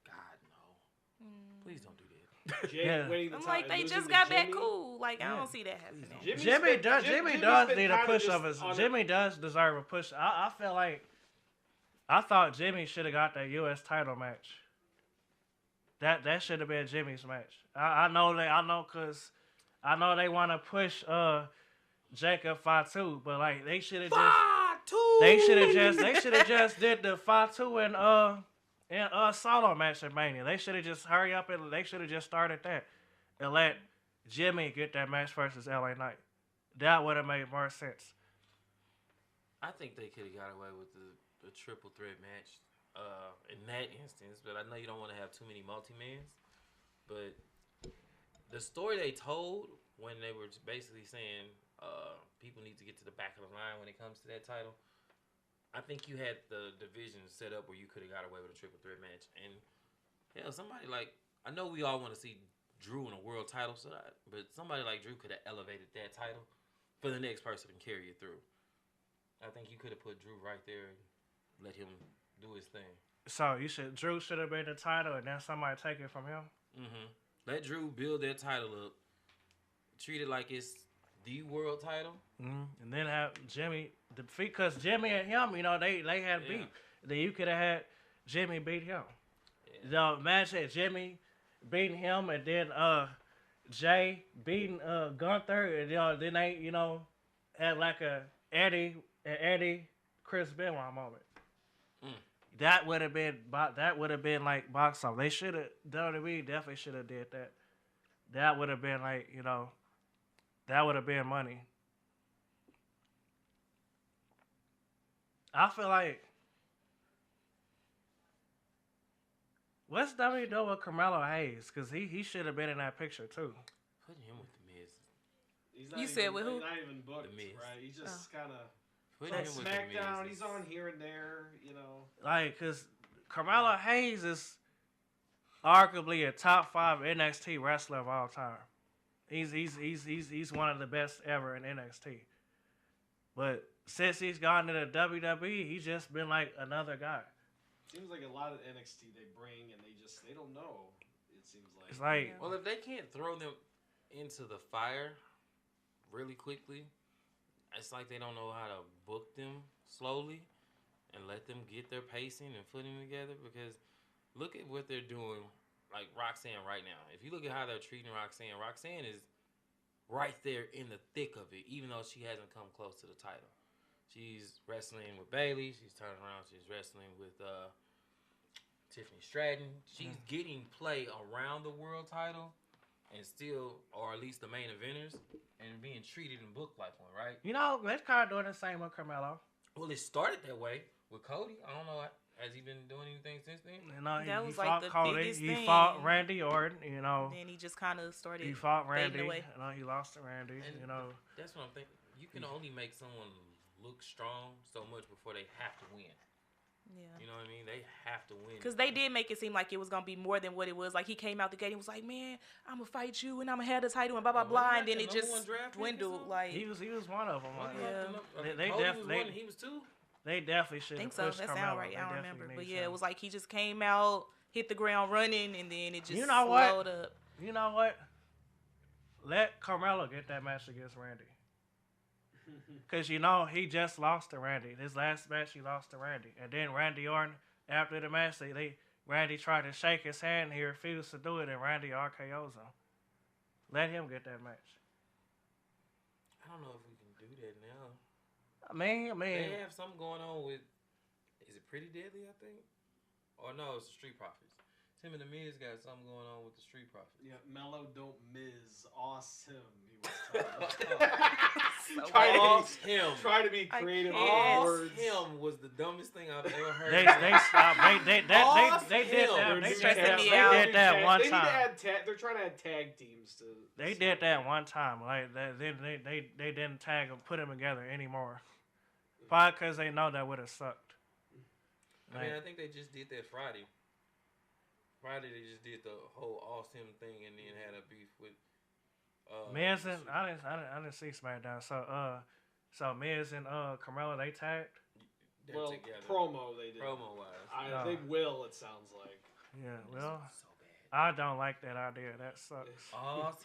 God no! Please don't do that. Jay Yeah. winning the I'm title, like, they losing just to got back Jimmy. cool. Like, I Yeah. don't see that happening. Jimmy does Jimmy's been need a kinda push just of his. on Jimmy does deserve a push. I feel like I thought Jimmy should have got that U.S. title match. That should have been Jimmy's match. I know because I know they want to push Jacob Fatu, but like they should have just did the Fatu and solo match at Mania. They should have just hurry up and they should have just started that and let Jimmy get that match versus LA Knight. That would have made more sense. I think they could have got away with the triple threat match in that instance, but I know you don't want to have too many multi-mans. But the story they told when they were basically saying people need to get to the back of the line when it comes to that title, I think you had the division set up where you could have got away with a triple threat match. And hell, somebody like, I know we all want to see Drew in a world title shot, but somebody like Drew could have elevated that title for the next person and carry it through. I think you could have put Drew right there and let him do his thing. So Drew should have been the title and then somebody take it from him? Mm-hmm. Let Drew build that title up. Treat it like it's the world title. And then have Jimmy defeat, because Jimmy and him, you know, they had beef. Then you could have had Jimmy beat him. You know, imagine Jimmy beating him, and then Jay beating Gunther, and then they, you know, had like a Eddie Chris Benoit moment. That would have been like box office. They should have, WWE definitely should have did that. That would have been like, you know, that would have been money. I feel like, what's WWE doing with Carmelo Hayes? Because he should have been in that picture too. Putting him with the Miz. You said with who? He's not even booked, The Miz. Right? He's just kind of. Putting him with the SmackDown, Miz. he's on here and there, you know. Like, because Carmelo Hayes is arguably a top 5 NXT wrestler of all time. He's one of the best ever in NXT. But since he's gone to the WWE, he's just been like another guy. Seems like a lot of NXT they bring and they don't know. It seems like. It's like, Well, if they can't throw them into the fire really quickly, it's like they don't know how to book them slowly and let them get their pacing and footing together. Because look at what they're doing, like Roxanne right now. If you look at how they're treating Roxanne, Roxanne is right there in the thick of it, even though she hasn't come close to the title. She's wrestling with Bayley. She's turning around. She's wrestling with Tiffany Stratton. She's getting play around the world title. And still, or at least the main eventers, and being treated and booked like one, right? you know, they're kind of doing the same with Carmelo. Well, it started that way with Cody. I don't know. Has he been doing anything since then? You know, That he was like fought the Cody. biggest He thing. fought Randy Orton. You know, And then he just kind of started. he fought Randy. fading away. You know, he lost to Randy. And you know, that's what I'm thinking. You can only make someone look strong so much before they have to win. Yeah. You know what I mean? They have to win. Because they did make it seem like it was going to be more than what it was. Like, he came out the gate and was like, man, I'm going to fight you and I'm going to have the title and blah, blah, Well, blah. wasn't And then that it the number just one draft pick or dwindled. something? Like, he was one of them. Like, They Cody definitely- was one. He was two. they definitely I should think have so. pushed That Carmelo. sound right. They I don't definitely remember. But need yeah, it some. was like he just came out, hit the ground running, and then it just You know what? slowed up. You know what? Let Carmelo get that match against Randy. Because, you know, he just lost to Randy. His last match, he lost to Randy. And then Randy Orton, after the match, Randy tried to shake his hand. He refused to do it, and Randy RKO's him. Let him get that match. I don't know if we can do that now. I mean. They have something going on with. Is it Pretty Deadly? I think. Or no, it's the Street Profits. Him and the Miz got something going on with the Street Profits. Yeah, Mello don't miss awesome. He was try to be creative with Off words. him was the dumbest thing I've ever heard. They stopped. They did that. They did that one They need to time. add they're trying to add tag teams to. They did that one time. Like they didn't tag them, put them together anymore. Probably because they know that would have sucked. I mean, I think they just did that Friday. Friday they just did the whole awesome thing and then had a beef with. Miz and I didn't see SmackDown. So Miz and Carmelo, they tagged. They're Well, together. promo they did. Promo wise. I think will. It sounds like. Yeah, well, So bad. I don't like that idea. That sucks. Awesome.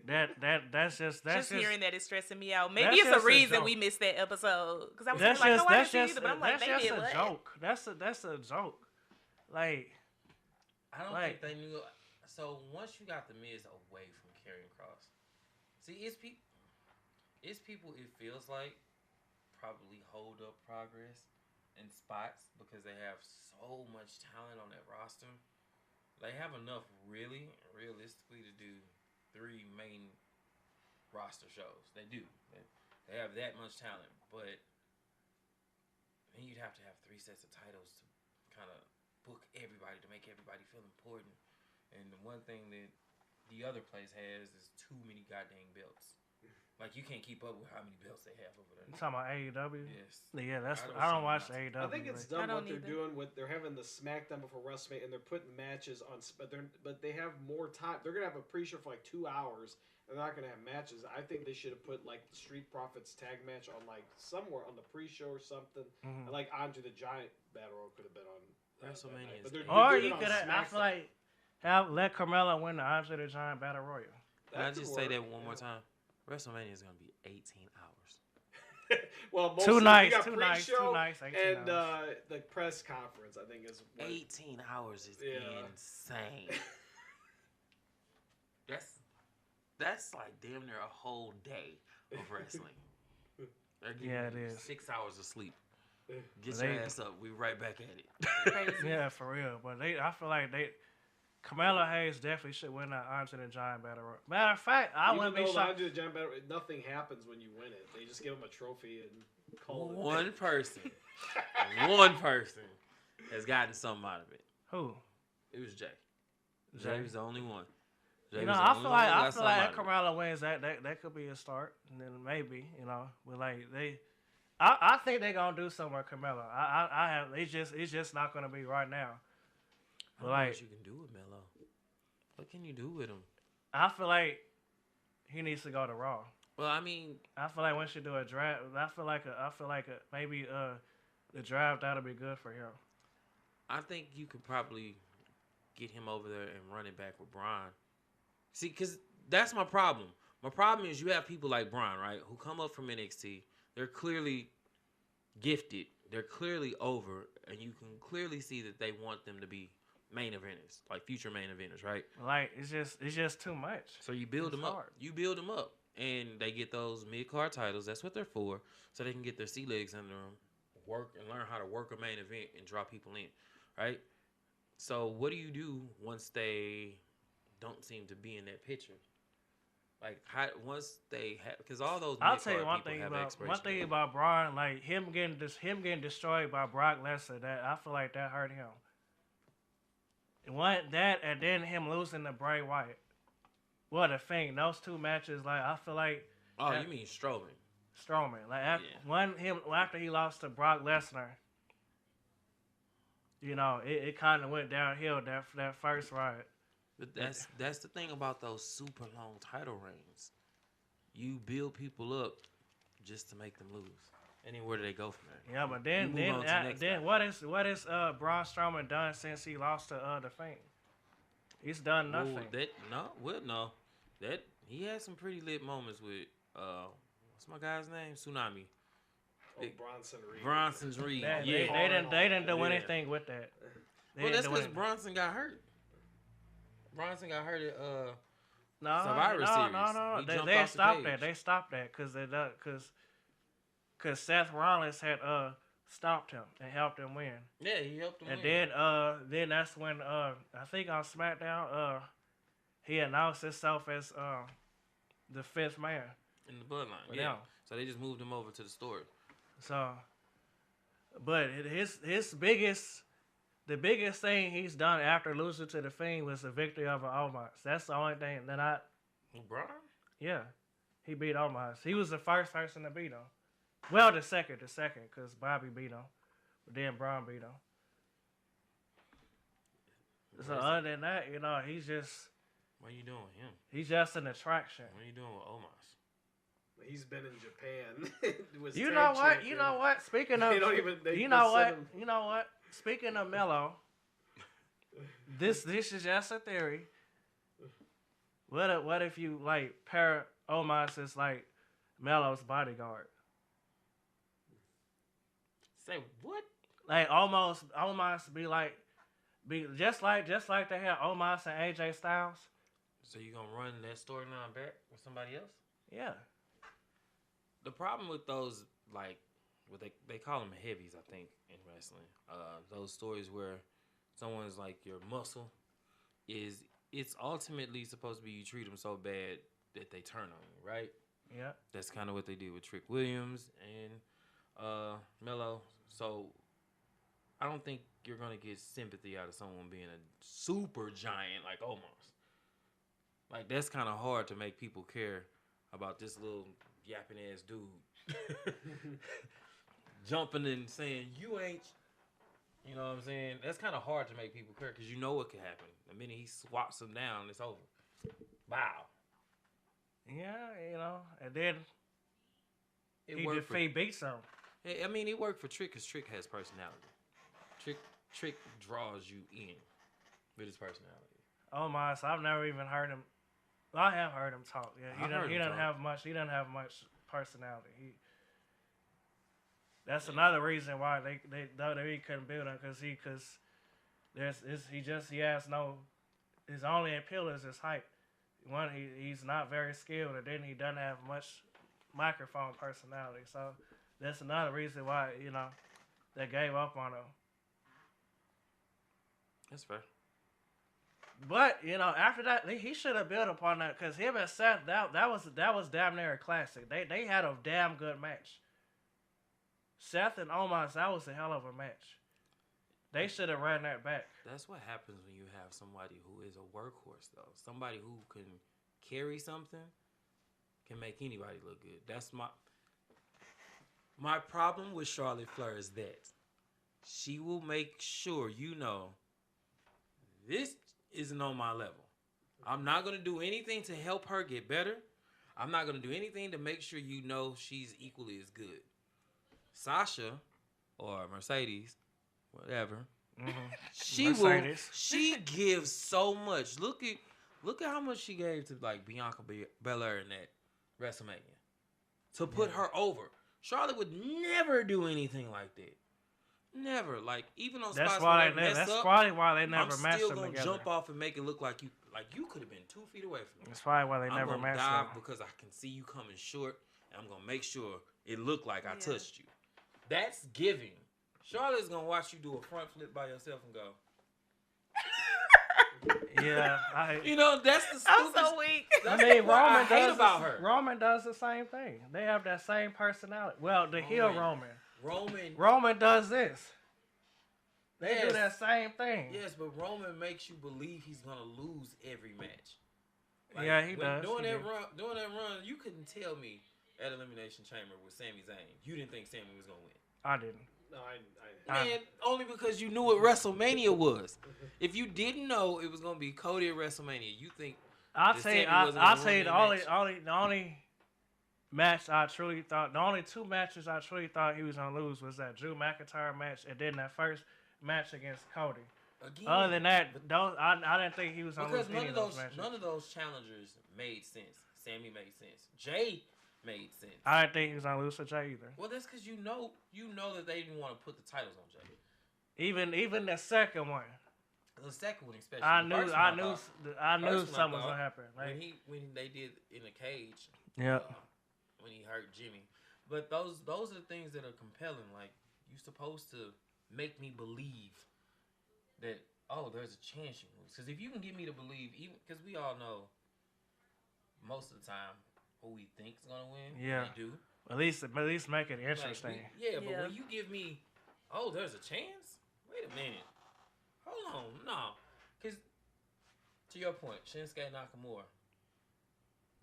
That's just Hearing that is stressing me out. Maybe that's it's just a a reason joke. we missed that episode. Because I was That's like, just oh, I that's didn't see just either. But I'm like, that's they just did a what? joke. That's a joke. Like, I don't Like- think they knew. So once you got the Miz away from Karrion Kross, see, it's people. It feels like probably hold up progress in spots because they have so much talent on that roster. They have enough, realistically, to do 3 main roster shows. They do. They have that much talent, but then you'd have to have 3 sets of titles to kind of book everybody to make everybody feel important. And the one thing that the other place has is too many goddamn belts. Like, you can't keep up with how many belts they have over there. you talking about AEW? Yes. Yeah, that's. I I don't watch don't AEW. I think it's I dumb don't what they're either. doing. They're having the SmackDown before WrestleMania, and they're putting matches on. But they have more time. They're gonna have a pre-show for like 2 hours. They're not gonna have matches. I think they should have put like the Street Profits tag match on like somewhere on the pre-show or something. Mhm. And, like Andre the Giant Battle Royal could have been on WrestleMania But is they're Or doing you it on could. I feel SmackDown. like let Carmelo win the Andre the Giant Battle Royal. Can I That could just say work, that one yeah. more time? WrestleMania is gonna be 18 hours. Well, Two mostly nights, you got two pre-show nights, 18 and hours. the press conference. I think is what, 18 hours is insane. That's like damn near a whole day of wrestling. They're giving Yeah, it you is. 6 hours of sleep. Get They- your ass up. We right back at it. Crazy. Yeah, for real. But I feel like Carmelo Hayes definitely should win that Andre the Giant Battle Royal. Matter of fact, I wouldn't be shocked. Andre the Giant Battle, nothing happens when you win it. They just give him a trophy and call it. One person has gotten something out of it. Who? It was Jay. Jay? Jay was the only one. Jay You was know, the I only feel one like that I got feel something like out if of it. Carmelo wins, that could be a start, and then maybe but like I think they're gonna do something with Carmelo. I have it's just not gonna be right now. I But don't know like what you can do with Melo. What can you do with him? I feel like he needs to go to Raw. Well, I mean, I feel like once you do a draft, I feel like maybe the draft that'll be good for him. I think you could probably get him over there and run it back with Braun. See, because that's my problem. My problem is you have people like Braun, right, who come up from NXT. They're clearly gifted. They're clearly over, and you can clearly see that they want them to be main eventers, like future main eventers, right? Like it's just too much. So you build It's them up. hard. You build them up, and they get those mid-card titles. That's what they're for, so they can get their sea legs under them, work and learn how to work a main event and draw people in, right? So what do you do once they don't seem to be in that picture? Like once they have, because all those I'll tell you mid-card one people thing have about expiration date. Braun, like him getting destroyed by Brock Lesnar. That I feel like that hurt him. And then him losing to Bray Wyatt. What a thing! Those two matches, like I feel like. Oh, you mean Strowman? Strowman, like after he lost to Brock Lesnar. It kind of went downhill that first ride. But that's the thing about those super long title reigns. You build people up just to make them lose. And then where do they go from there? Yeah, but then what is Braun Strowman done since he lost to the Fiend? He's done nothing. That he had some pretty lit moments with what's my guy's name? Tsunami. Bronson Reed. Bronson's Reed. They didn't do anything with that. Well, that's because Bronson got hurt. Bronson got hurt at Survivor Series. No. He jumped They off the stopped cage. that. They stopped that because Seth Rollins had stopped him and helped him win. Yeah, he helped him And win. then that's when I think on SmackDown he announced himself as the fifth man In the bloodline. for Yeah. them. So they just moved him over to the story. So, but the biggest thing he's done after losing to the Fiend was the victory over Omos. That's the only thing that Braun? he beat Omos. He was the first person to beat him. Well, the second, because Bobby beat him, but then Braun beat him. So other than that, he's just. What are you doing with him? He's just an attraction. What are you doing with Omos? He's been in Japan. You know what? Speaking of, you know what? Speaking of Melo, this is just a theory. What if you like pair Omos as like Melo's bodyguard? Say what? Like almost be just like they have Omos and AJ Styles. So you gonna run that storyline back with somebody else? Yeah. The problem with those, like, what they call them heavies, I think, in wrestling. Those stories where someone's like your muscle it's ultimately supposed to be you treat them so bad that they turn on you, right? Yeah. That's kind of what they did with Trick Williams and Melo. So I don't think you're gonna get sympathy out of someone being a super giant like Omos. Like that's kind of hard to make people care about this little yapping ass dude jumping and saying you ain't. You know what I'm saying? That's kind of hard to make people care because you know what could happen. The minute he swats them down, it's over. Wow. Yeah, and then he beats him. I mean, it worked for Trick because Trick has personality. Trick draws you in with his personality. Omos, I've never even heard him I have heard him talk. Yeah, I heard he him doesn't talk. have much. He doesn't have much personality. That's another reason why they WWE couldn't build him because he has no, his only appeal is his height. One, he's not very skilled, and then he doesn't have much microphone personality. So that's another reason why they gave up on him. That's fair. But after that, he should have built upon that because him and Seth, that was damn near a classic. They had a damn good match. Seth and Omos, that was a hell of a match. They should have ran that back. That's what happens when you have somebody who is a workhorse, though. Somebody who can carry something can make anybody look good. That's my problem with Charlotte Flair is that she will make sure this isn't on my level. I'm not going to do anything to help her get better. I'm not going to do anything to make sure she's equally as good. Sasha or Mercedes, whatever. Mm-hmm. She gives so much. Look at how much she gave to like Bianca Belair in that WrestleMania to put her over. Charlotte would never do anything like that. Never. Like even on spots where they mess up. That's probably why they never I'm matched still them gonna together. jump off and make it look like you could have been 2 feet away from me. That's probably why they never I'm matched gonna them. dive because I can see you coming short, and I'm gonna make sure it looked like I touched you. That's giving. Charlotte's gonna watch you do a front flip by yourself and go. Yeah, that's the stupid. I'm so weak. I mean, I hate about her. Roman does the same thing. They have that same personality. Well, the heel Roman does this. They do that same thing. Yes, but Roman makes you believe he's gonna lose every match. Like, yeah, he does. During that run, you couldn't tell me at Elimination Chamber with Sami Zayn, you didn't think Sami was gonna win. I didn't. No, Man, only because you knew what WrestleMania was. If you didn't know it was gonna be Cody at WrestleMania, you think I'll tell you the only match I truly thought, the only 2 matches I truly thought he was gonna lose was that Drew McIntyre match and then that first match against Cody. Again, Other than that, I didn't think he was gonna lose any of those matches. None of those challengers made sense. Sammy made sense. Jay made sense. I didn't think he was gonna lose to Jay either. Well, that's because you know that they didn't want to put the titles on Jay. Even the second one. The second one, especially. I knew something was gonna happen. Like, when they did in the cage. Yeah. When he hurt Jimmy, but those are the things that are compelling. Like you're supposed to make me believe that there's a chance you lose. Because if you can get me to believe, even because we all know most of the time who we think is gonna win, they do. At least make it interesting. But when you give me, there's a chance. Wait a minute, hold on, no, because to your point, Shinsuke Nakamura,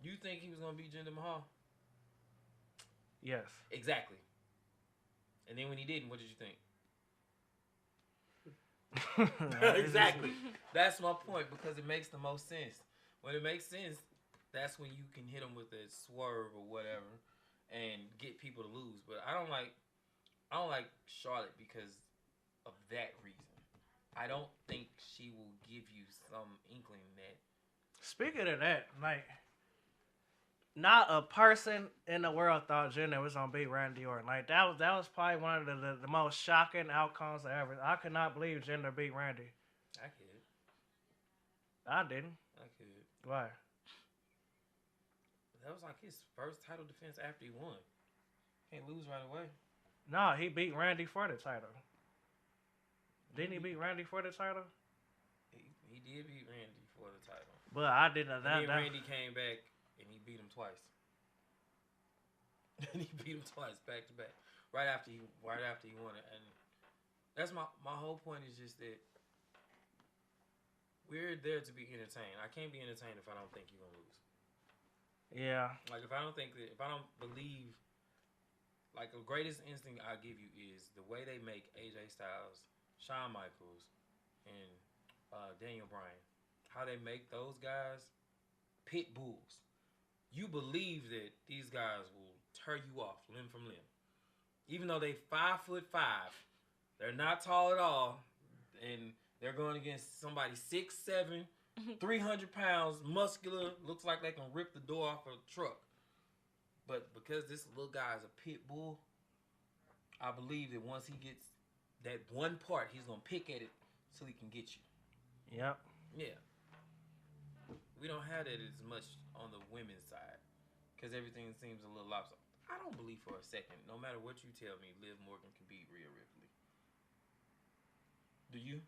you think he was gonna beat Jinder Mahal? Yes. Exactly. And then when he didn't, what did you think? Exactly. That's my point because it makes the most sense. When it makes sense, that's when you can hit them with a swerve or whatever and get people to lose. But I don't like Charlotte because of that reason. I don't think she will give you some inkling that. Speaking of that, like, not a person in the world thought Jinder was gonna beat Randy Orton. Like that was probably one of the most shocking outcomes ever. I could not believe Jinder beat Randy. I could. I didn't. I could. Why? That was like his first title defense after he won. Can't lose right away. No, he beat Randy for the title. Didn't he beat Randy for the title? He did beat Randy for the title. But I didn't. Then Randy came back and he beat him twice. And he beat him twice back to back. Right after he won it. And that's my whole point is just that we're there to be entertained. I can't be entertained if I don't think you're gonna lose. Yeah. Like if I don't believe, like the greatest instinct I give you is the way they make AJ Styles, Shawn Michaels, and Daniel Bryan. How they make those guys pit bulls. You believe that these guys will tear you off limb from limb. Even though they 5'5", they're not tall at all, and they're going against somebody 6'7", 300 pounds, muscular, looks like they can rip the door off a truck. But because this little guy is a pit bull, I believe that once he gets that one part, he's going to pick at it so he can get you. Yep. Yeah. We don't have that as much on the women's side because everything seems a little lopsided. I don't believe for a second, no matter what you tell me, Liv Morgan can beat Rhea Ripley. Do you?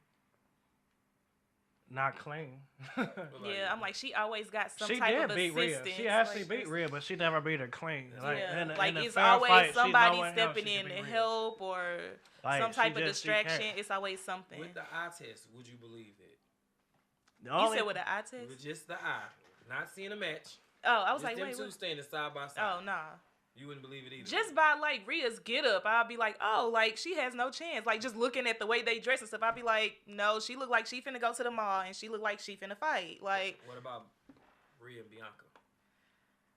Not clean. Yeah, I'm like, she always got some She type did of beat Rhea. assistance. She actually like, beat Rhea, but she never beat her clean. Like, yeah, in like a it's fair always fight, somebody no one else stepping she in can to beat Rhea. help or Like, some type of she distraction. can't. It's always something. With the eye test, would you believe that? You said with an eye test? With just the eye, not seeing a match. Oh, I was Just like, them wait, two what? standing side by side. Oh, nah. You wouldn't believe it either. Just by like Rhea's get up, I'll be like, oh, like she has no chance. Like just looking at the way they dress and stuff, I'll be like, no, she look like she finna go to the mall and she look like she finna fight. Like, what about Rhea and Bianca?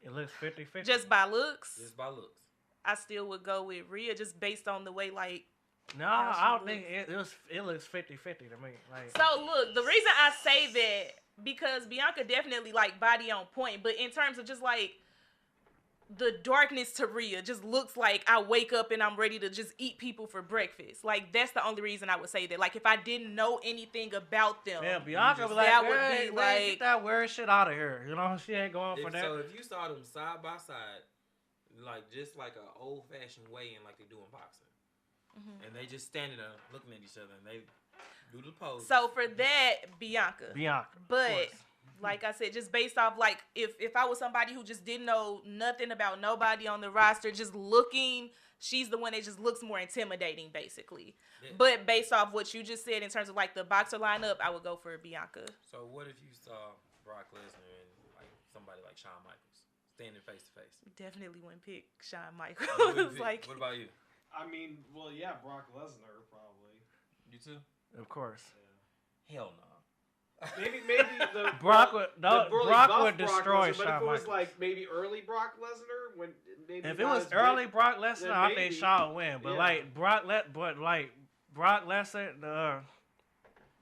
It looks 50-50. just by looks, Just by looks. I still would go with Rhea just based on the way like. No, how she I don't looks. think it looks 50-50 to me. Like, So look, the reason I say that because Bianca definitely like body on point, but in terms of just like the darkness to Rhea just looks like I wake up and I'm ready to just eat people for breakfast. Like that's the only reason I would say that. Like if I didn't know anything about them, yeah, Bianca was like, that hey, would be man, like get that weird shit out of here. You know, she ain't going for that. So if you saw them side by side, like just like an old fashioned weigh-in like they do in boxing, and they just standing there looking at each other and they do the pose. So for that, Bianca. But like I said, just based off like if I was somebody who just didn't know nothing about nobody on the roster, just looking, she's the one that just looks more intimidating, basically. Yeah. But based off what you just said in terms of like the boxer lineup, I would go for Bianca. So what if you saw Brock Lesnar and like somebody like Shawn Michaels standing face to face? Definitely wouldn't pick Shawn Michaels. Like, what about you? I mean, well, yeah, Brock Lesnar probably. You too? Of course. Yeah. Hell no. Maybe the Brock would Brock destroy Lesnar, Shawn but if it was Michaels. like maybe early Brock Lesnar, when maybe If it was early Brock Lesnar, I think Shawn would win. But yeah. like Brock Lesnar, the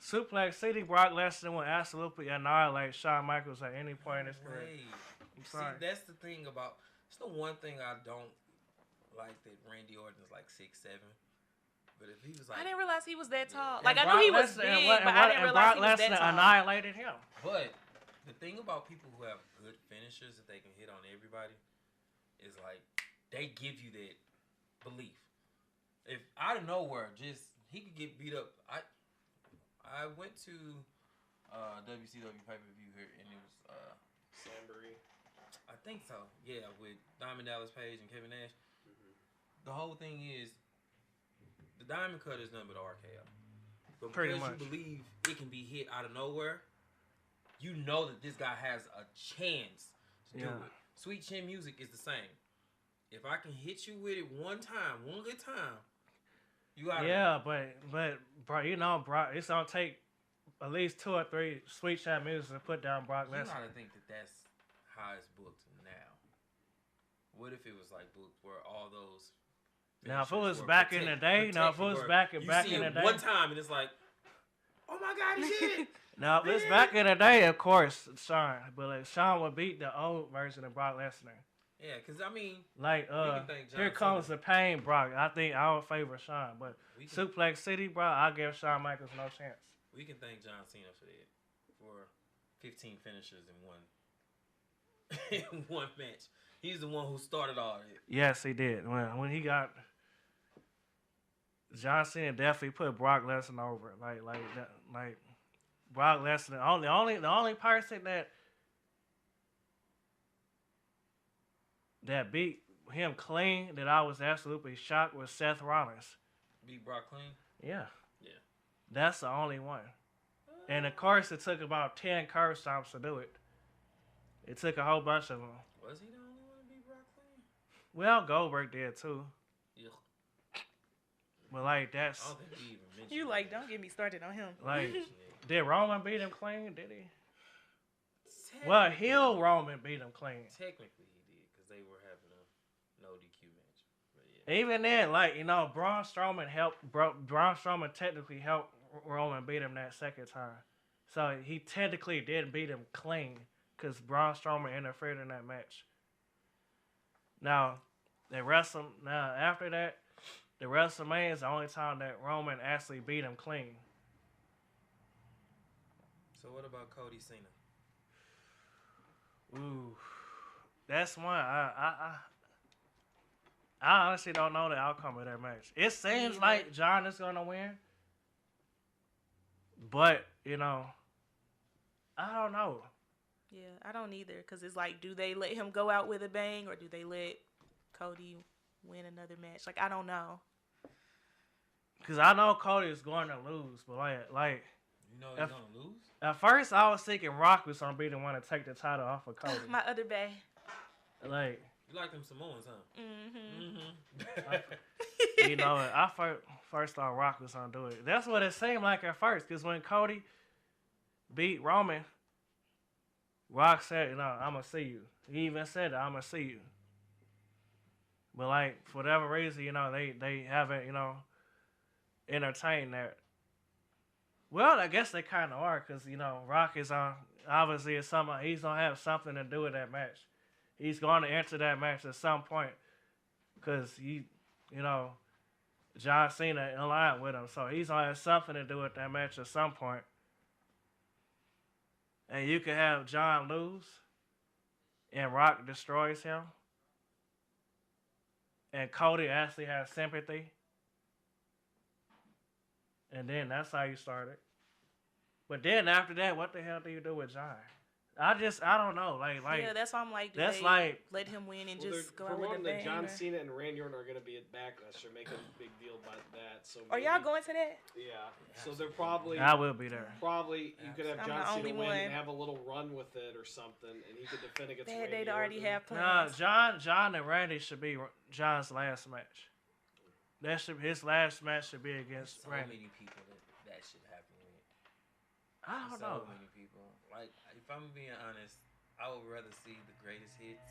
Suplex City Brock Lesnar would absolutely annihilate Shawn Michaels at any point in his career. I'm sorry. See, that's the thing about. It's the one thing I don't like that Randy Orton's like 6'7". But if he was like, I didn't realize he was that tall. And like I Brock knew he was Lesnar- big, and but I didn't realize Brock he was that Lesnar tall. annihilated him. But the thing about people who have good finishers that they can hit on everybody is like they give you that belief. If out of nowhere, just he could get beat up. I went to WCW pay-per-view here, and it was Sambury. I think so. Yeah, with Diamond Dallas Page and Kevin Nash. The whole thing is the Diamond Cut is nothing but RKO. But Pretty because much. you believe it can be hit out of nowhere, you know that this guy has a chance to do it. Sweet Chin Music is the same. If I can hit you with it one good time, you out. Yeah, but bro, you know, Brock, it's gonna take at least 2 or 3 Sweet Chin Music to put down Brock You Lesnar. gotta think that that's how it's booked now. What if it was like booked where all those Now, if it finishers was were back in the day, protected, where back you in see the it day. one time and it's like, oh my God, he did it. Now, if it's back in the day, of course, Shawn. But like, Shawn would beat the old version of Brock Lesnar. Yeah, because I mean, Like, can thank John here comes Cena. the pain, Brock. I think I would favor Shawn. But We can- Suplex City, bro, I give Shawn Michaels no chance. we can thank John Cena for that. For 15 finishers in one in one match. He's the one who started all that. Yes, he did. When he got John Cena, definitely put Brock Lesnar over. Like Brock Lesnar. The only person that beat him clean that I was absolutely shocked was Seth Rollins. Beat Brock clean? Yeah. Yeah. That's the only one. And of course, it took about 10 curve stomps to do it. It took a whole bunch of them. Was he the only one to beat Brock clean? Well, Goldberg did too. Yeah. But like that's I don't think he even mentioned You it. like, don't get me started on him. like, Yeah. did Roman beat him clean? Did he? Technically- Well, heel Roman beat him clean. Technically, he did because they were having a no DQ match. But yeah. Even then, like, you know, Braun Strowman technically helped Roman beat him that second time. So he technically didn't beat him clean because Braun Strowman interfered in that match. Now, after that, the WrestleMania is the only time that Roman actually beat him clean. So what about Cody Cena? Ooh, that's one. I honestly don't know the outcome of that match. It seems like John is gonna win, but I don't know. Yeah, I don't either. Because it's like, do they let him go out with a bang or do they let Cody win another match? Like, I don't know. Because I know Cody is going to lose, but like you know he's going to lose? At first, I was thinking Rock was going to be the one to take the title off of Cody. My other bae. Like, you like them Samoans, huh? Mm-hmm. I first thought Rock was going to do it. That's what it seemed like at first. Because when Cody beat Roman, Rock said, I'm going to see you. He even said, I'm going to see you. But, like, for whatever reason, they haven't, entertained that. Well, I guess they kind of are because, Rock is on, obviously, he's going to have something to do with that match. He's going to enter that match at some point because John Cena in line with him. So he's going to have something to do with that match at some point. And you can have John lose and Rock destroys him. And Cody actually has sympathy. And then that's how you started. But then after that, what the hell do you do with John? I don't know. Like yeah, that's why I'm like, do they let him win and just go out with a bang? John Cena and Randy Orton are going to be at Backlash. They're making a big deal about that. So are y'all going to that? Yeah. So they're probably. I will be there. Probably you could have John Cena win and have a little run with it or something, and he could defend against Randy Orton. They'd already have plans. No, John and Randy should be John's last match. His last match should be against Randy. So many people that should happen with. I don't know. So many people. Like, if I'm being honest, I would rather see the greatest hits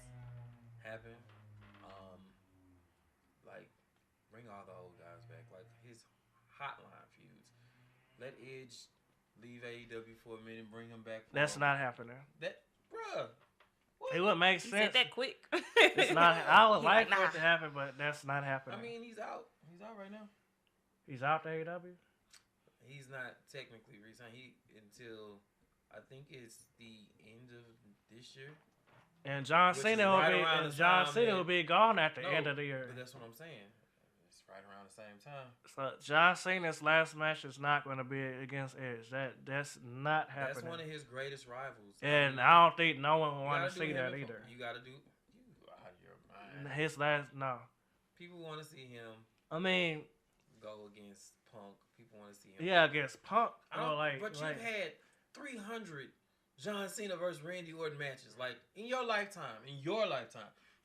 happen. Like, bring all the old guys back. Like, his hotline feuds. Let Edge leave AEW for a minute, bring him back. That's not happening. Bruh. What? It would make He sense. said that quick. It's not. I would like for it to happen, but that's not happening. I mean, he's out. He's out right now. He's out to AEW? He's not technically resigned. Until I think it's the end of this year. And John Cena will be gone at the end of the year. But that's what I'm saying. It's right around the same time. So John Cena's last match is not going to be against Edge. That's not happening. That's one of his greatest rivals. And I don't think no one will want to see that either. You got to do. You out of your mind. His last People want to see him. I mean, go against Punk. People want to see him. Yeah, against Punk. But you've had 300 John Cena versus Randy Orton matches. Like, in your lifetime,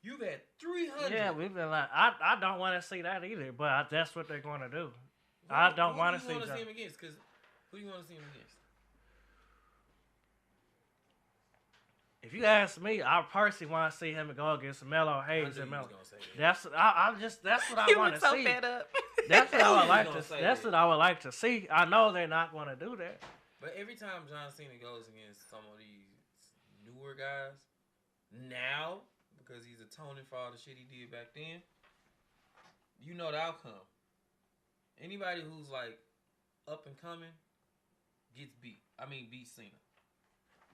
you've had 300. Yeah, we've been like, I don't want to see that either, but that's what they're going to do. I don't want to see Who do you want to see him against? Because who do you want to see him against? If you ask me, I personally want to see him go against Melo Hayes and Melo. That's what I want to see. Fed up. That's what I would like to. That's what I would like to see. I know they're not going to do that. But every time John Cena goes against some of these newer guys, now because he's atoning for all the shit he did back then, you know the outcome. Anybody who's like up and coming gets beat. Beat Cena.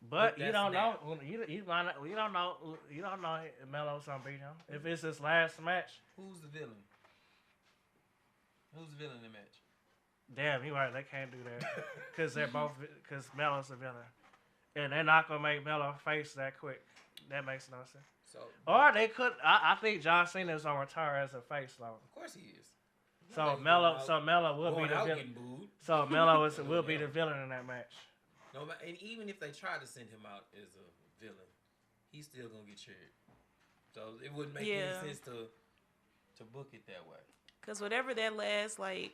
But you don't know. You don't know. You don't know if Melo's gonna beat him. If it's his last match. Who's the villain? Who's the villain in the match? Damn, you're right. They can't do that because because Melo's a villain, and they're not gonna make Melo face that quick. That makes no sense. Or they could. I think John Cena is gonna retire as a face though. Of course he is. So Melo will be the villain. So Melo will be the villain in that match. No, and even if they try to send him out as a villain, he's still gonna get cheered. So it wouldn't make any sense to book it that way. Because whatever that last, like,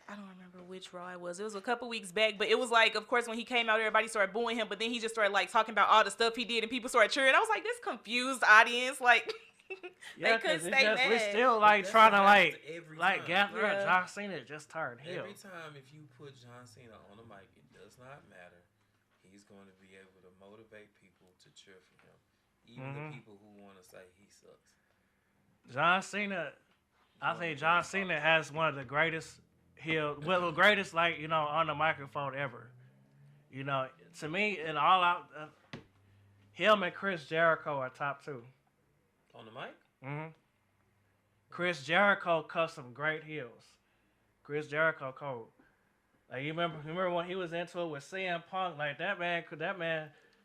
I don't remember which Raw it was. It was a couple weeks back, but it was like, of course, when he came out, everybody started booing him, but then he just started like talking about all the stuff he did, and people started cheering. I was like, this confused audience, like. Yeah, couldn't because stay we're mad. still like That's trying to what happens every like time. gather up. Yeah. John Cena just turned heel. Every time if you put John Cena on the mic, it does not matter. He's going to be able to motivate people to cheer for him, even the people who want to say he sucks. John Cena, I think John Cena has one of the greatest the greatest like on the microphone ever. To me, in all out, him and Chris Jericho are top two. On the mic? hmm Chris Jericho cut some great heels. Chris Jericho cold. Like you remember when he was into it with CM Punk, like that man,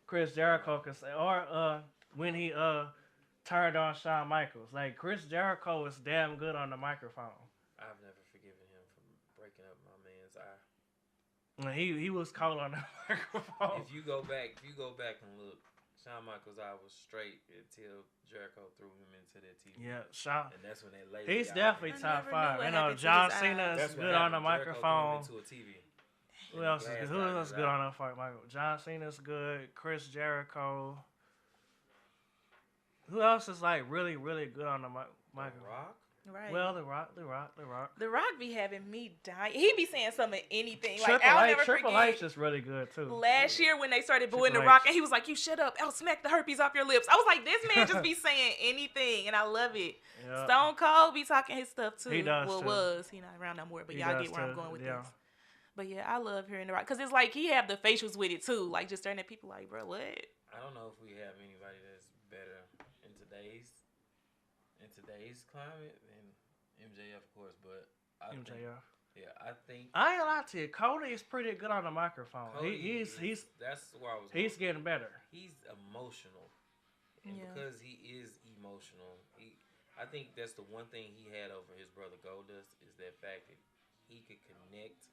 Chris Jericho could say, or when he turned on Shawn Michaels. Like Chris Jericho was damn good on the microphone. I've never forgiven him for breaking up my man's eye. He was cold on the microphone. If you go back and look, Shawn Michaels' eye was straight until Jericho threw him into that TV. Yeah, Shawn. And that's when they laid. He's the definitely I top never knew five. what You know, happened to John his Cena eyes. is That's what good on the happened. Jericho threw him microphone. into a TV. Who else is good? Who else is good on the fight, Michael? John Cena's good. Chris Jericho. Who else is like really, really good on the microphone? Rock? Right. Well, The Rock. The Rock be having me dying. He be saying something, anything. Triple Like I'll never Triple forget. H is really good too. Last year when they started booing Triple The Rock, H. and he was like, "You shut up! I'll smack the herpes off your lips." I was like, "This man just be saying anything," and I love it. Yeah. Stone Cold be talking his stuff too. He does, well, too. was he not around no more? But He y'all does, get where I'm too. going with Yeah. this. But yeah, I love hearing The Rock because it's like he have the facials with it too. Like just staring at people like, bro, what? I don't know if we have anybody that's better in today's climate than MJF, of course, but I MJF. I think I ain't gonna lie to you. Cody is pretty good on the microphone. Cody He's that's where I was. he's going. getting better. He's emotional, and Yeah. because he is emotional, I think that's the one thing he had over his brother Goldust is that fact that he could connect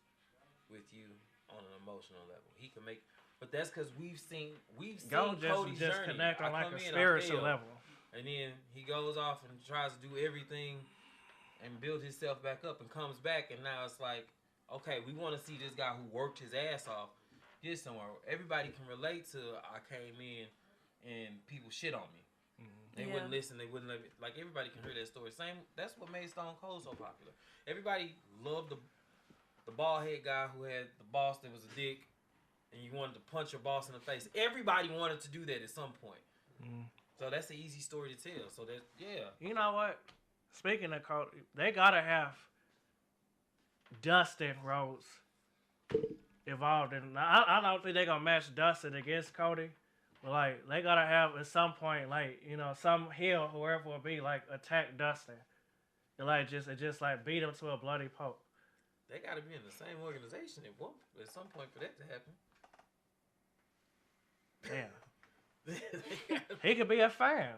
with you on an emotional level. He can make, but that's because we've seen Cody's just journey. connect on I like come a in, I spiritual fail, level. and then he goes off and tries to do everything and build himself back up and comes back, and now it's like, okay, we want to see this guy who worked his ass off get somewhere. Everybody can relate to I came in and people shit on me. They Yeah. wouldn't listen. They wouldn't let me. Like everybody can hear that story. Same. That's what made Stone Cold so popular. Everybody loved the bald head guy who had the boss that was a dick, and you wanted to punch your boss in the face. Everybody wanted to do that at some point. So that's an easy story to tell. So that You know what? Speaking of Cody, they gotta have Dustin Rhodes involved in. I don't think they're gonna match Dustin against Cody, but like they gotta have at some point, like some heel, whoever will be, like attack Dustin, and like just like beat him to a bloody pulp. they got to be in the same organization at some point for that to happen. Damn, he could be a fan.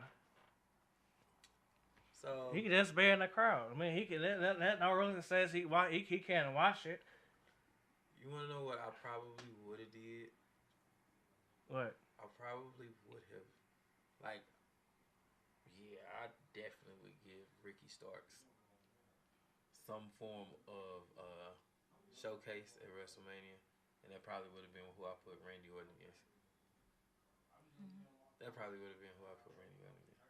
So He could just be in the crowd. I mean, he can. That no reason says he can't watch it. you want to know what I probably would have did? What? I probably would have, I definitely would give Ricky Starks some form of showcase at WrestleMania, and that probably would have been who I put Randy Orton against. That probably would have been who I put Randy Orton against.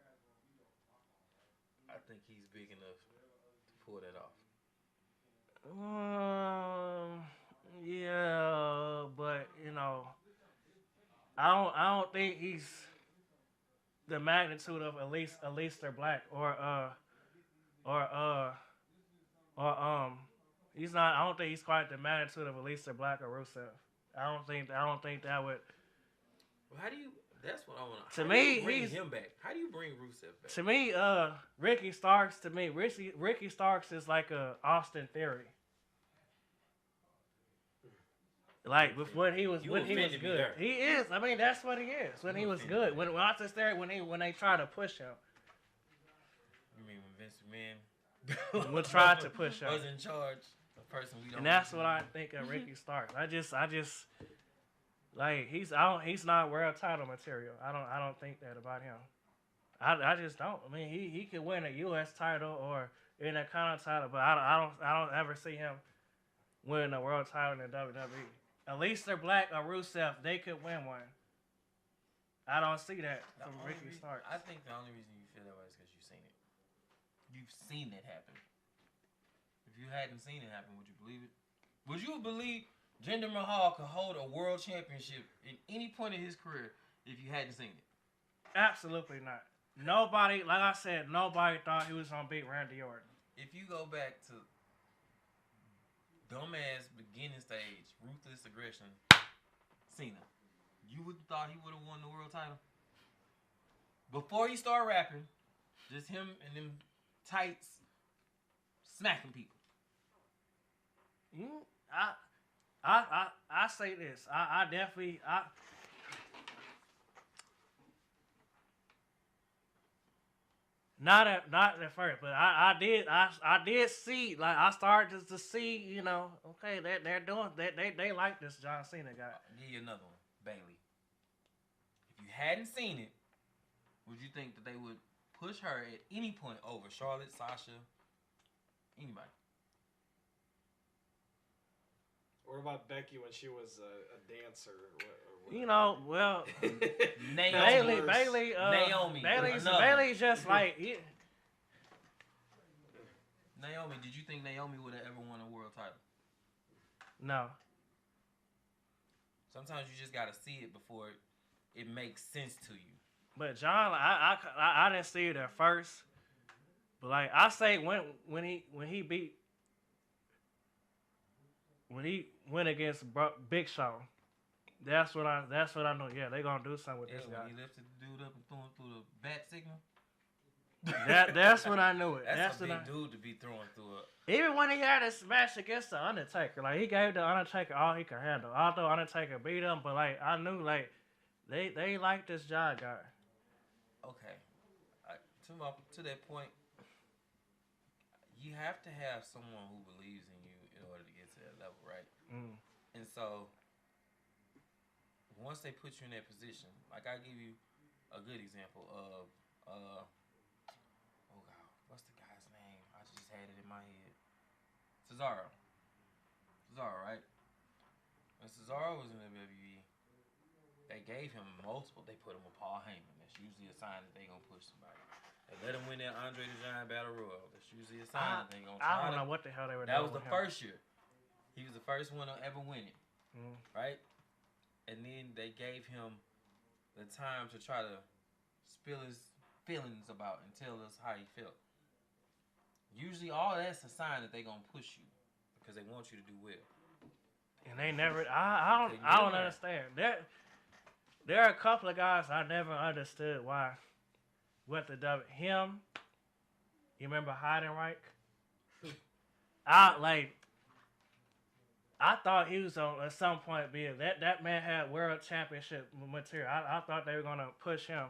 I think he's big enough to pull that off. Yeah, but I don't think he's the magnitude of Aleister Black or he's not. I don't think he's quite the magnitude of Aleister Black or Rusev. I don't think that would. Well, how do you? That's what I want To to. me, bring he's- him back. How do you bring Rusev back? To me, Ricky Starks. To me, Ricky Starks is like a Austin Theory. Like with when he was You good, offended me there. he is. I mean, that's what he is. When he was good, when Austin Theory, when they tried to push him, You mean when Vince McMahon when tried to push him, was in charge, the person we don't. and that's what I think of Ricky Starks. I just like he's not world title material. I don't think that about him. I just don't. I mean, he could win a U.S. title or Intercontinental title, but I don't ever see him win a world title in the WWE. Aleister Black or Rusev, they could win one. I don't see that The from only Ricky reason- Starks. I think the only reason you feel that way is because you've seen it. You've seen it happen. If you hadn't seen it happen, would you believe it? Would you believe Jinder Mahal could hold a world championship in any point in his career if you hadn't seen it? Absolutely not. Nobody, like I said, nobody thought he was gonna beat Randy Orton. If you go back to dumbass beginning stage, ruthless aggression, Cena, you would have thought he would have won the world title? Before he started rapping, just him and them tights smacking people. I say this. I definitely not at first, but I did see, like, I started to see, you know, okay, they're doing they like this John Cena guy. I'll give you another one, Bailey. If you hadn't seen it, would you think that they would push her at any point over Charlotte, Sasha, anybody? What about Becky when she was a dancer? Or You know, well, Naomi. Bailey's just like Naomi, did you think Naomi would have ever won a world title? no. Sometimes you just gotta see it before it makes sense to you. But John, I didn't see it at first, but like I say, when he went against Big Show, that's what I know. Yeah, they gonna do something with this guy. When he lifted the dude up and threw him through the bat signal. That's when I knew it. That's a big dude to be throwing through a. Even when he had a smash against the Undertaker, like he gave the Undertaker all he could handle. Although Undertaker beat him, but like I knew like they like this John guy. Okay, to that point, you have to have someone who believes in you in order to get to that level, right? Mm. And so, once they put you in that position, like I give you a good example of, oh God, what's the guy's name? I just had it in my head. Cesaro, right? When Cesaro was in the WWE, they gave him multiple. They put him with Paul Heyman. That's usually a sign that they gonna push somebody. They let him win that Andre the Giant Battle Royal. That's usually a sign that they gonna try. I don't know what the hell they were doing. That was the with him. first year. He was the first one to ever win it, right? And then they gave him the time to try to spill his feelings about and tell us how he felt. Usually, all that's a sign that they gonna push you because they want you to do well. And they never. I don't understand. There are a couple of guys I never understood why. Him. You remember Heidenreich? I thought he was on at some point being that man had world championship material. I thought they were gonna push him.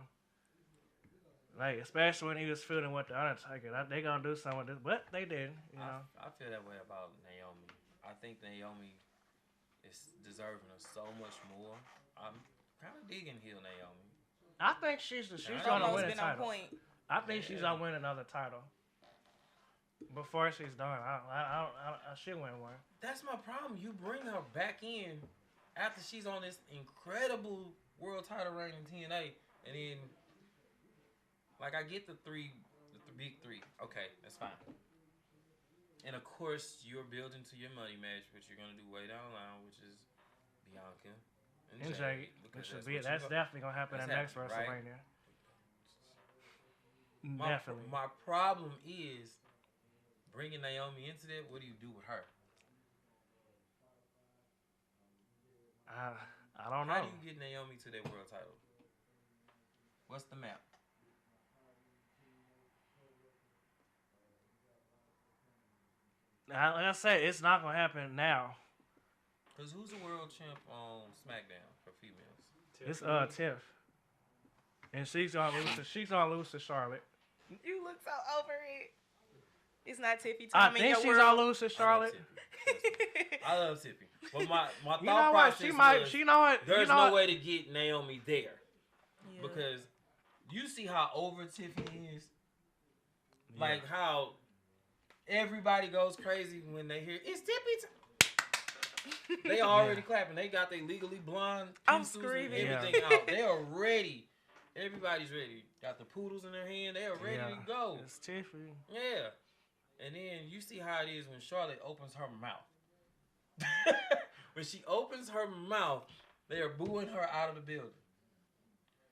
Like, especially when he was feuding with the Undertaker. They gonna do something with this, but they didn't, you know. I feel that way about Naomi. I think Naomi is deserving of so much more. I'm kind of digging heel Naomi. I think she's gonna win a title. Point. I think she's gonna win another title before she's done. She'll win one. That's my problem. You bring her back in after she's on this incredible world title reign in TNA, and then, like, I get the big three. Okay, that's fine. And of course, you're building to your money match, which you're gonna do way down the line, which is Bianca and Jade. That's definitely gonna happen in the next WrestleMania. Right? Definitely. My problem is bringing Naomi into that. What do you do with her? I don't know. How do you get Naomi to that world title? What's the map? Like I said, it's not gonna happen now. Cause who's the world champ on SmackDown for females? It's Tiff, and she's gonna lose to Charlotte. You look so over it. It's not Tiffy I time in think your she's world. gonna lose to Charlotte. I love Tiffy. But my thought You know what? process was, there's no way to get Naomi there. Yeah. Because you see how over Tiffany is. Yeah. Like how everybody goes crazy when they hear it's Tiffy. They already clapping. They got their legally blonde I'm pencils and screaming. everything out. They are ready. Everybody's ready. Got the poodles in their hand. They are ready to go. It's Tiffany. Yeah. And then you see how it is when Charlotte opens her mouth. When she opens her mouth, they are booing her out of the building.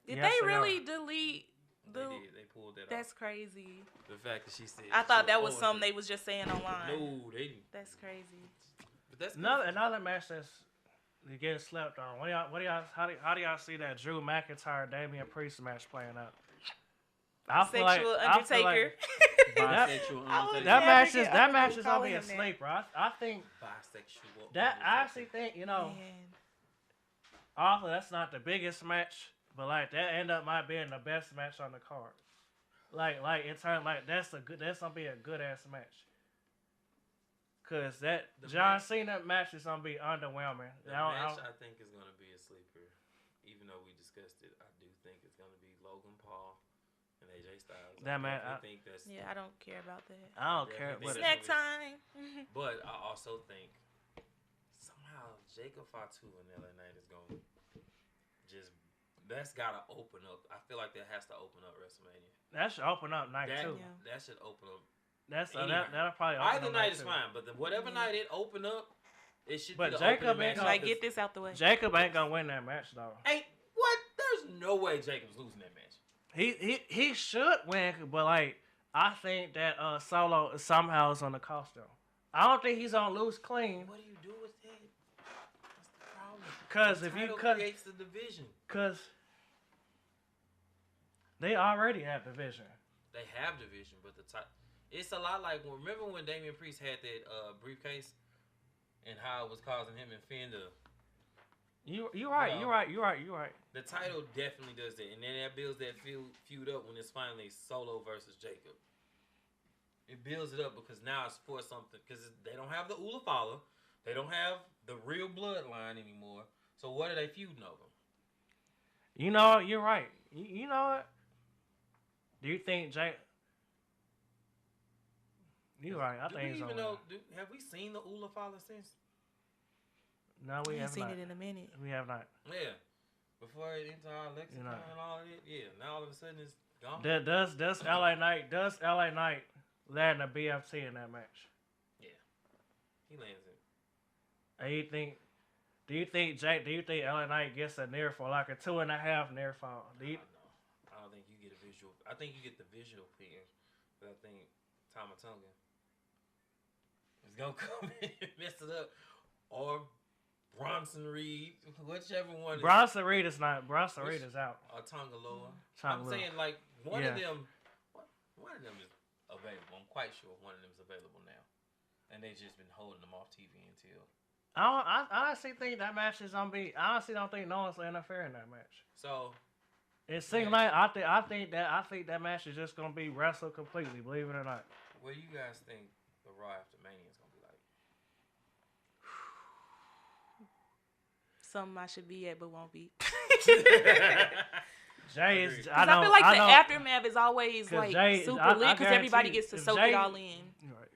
Did Yes, they they really are. delete the? They did. They pulled that That's off. crazy. The fact that she said. I thought she that was owns something it. they was just saying online. No, they didn't. That's crazy. But that's Another match that's getting slept on. How do y'all see that Drew McIntyre Damian Priest match playing out? Sexual Undertaker. bisexual. That match is gonna calling be a him that. sleeper. I think Bisexual. that I actually think Man. Obviously, that's not the biggest match, but like that end up might being the best match on the card. Like in terms that's gonna be a good ass match. Cause that John Cena match is gonna be underwhelming. The match I think is gonna be a sleeper. Even though we discussed it, I do think it's gonna be Logan Paul and AJ Styles. I think that's Yeah, I don't care about that. I don't care. But Snack time. But I also think somehow Jacob Fatu and LA Knight is going to that's got to open up. I feel like that has to open up WrestleMania. That should open up night two. That should open up. That'll probably open either up night is too. fine, but whatever night it open up, it should But be the Jacob opening ain't match. Like, get this out the way. Jacob ain't gonna win that match though. Hey, what? There's no way Jacob's losing that match. He should win, but like I think that Solo somehow is on the costume. I don't think he's gonna lose clean. What do you do with that? That's the problem. Cause the if you title creates the division. Cause they already have division. They have division, but it's a lot like remember when Damian Priest had that briefcase and how it was causing him and Finn to. You're right. The title definitely does that, and then that builds that feud up when it's finally Solo versus Jacob. It builds it up because now it's for something because they don't have the Ula Fala, they don't have the real bloodline anymore. So what are they feuding over? You know, you're right. You know what? Do you think Jake? You're right. I think even know? Have we seen the Ula Fala since? No, we have seen not. it in a minute. We have not. Yeah, before it entered our lexicon and all of it. Yeah, now all of a sudden it's gone. Does LA Knight land a BFT in that match? Yeah, he lands it. And do you think LA Knight gets a near fall, like a 2.5 near fall? I don't think you get a visual. I think you get the visual pin, but I think Tama Tonga is gonna come in and mess it up, or Bronson Reed, whichever one. Bronson Reed is out. Or Tonga Loa. I'm saying like one of them. One of them is available. I'm quite sure one of them is available now, and they've just been holding them off TV until. I honestly think that match is gonna be. I honestly don't think no one's gonna interfere in that match. So it seems like I think that match is just gonna be wrestled completely. Believe it or not. What do you guys think the Raw after Mania is gonna be like? Something I should be at but won't be. Jay is. I feel like the aftermath is always like super lit because everybody gets to soak it all in. Right.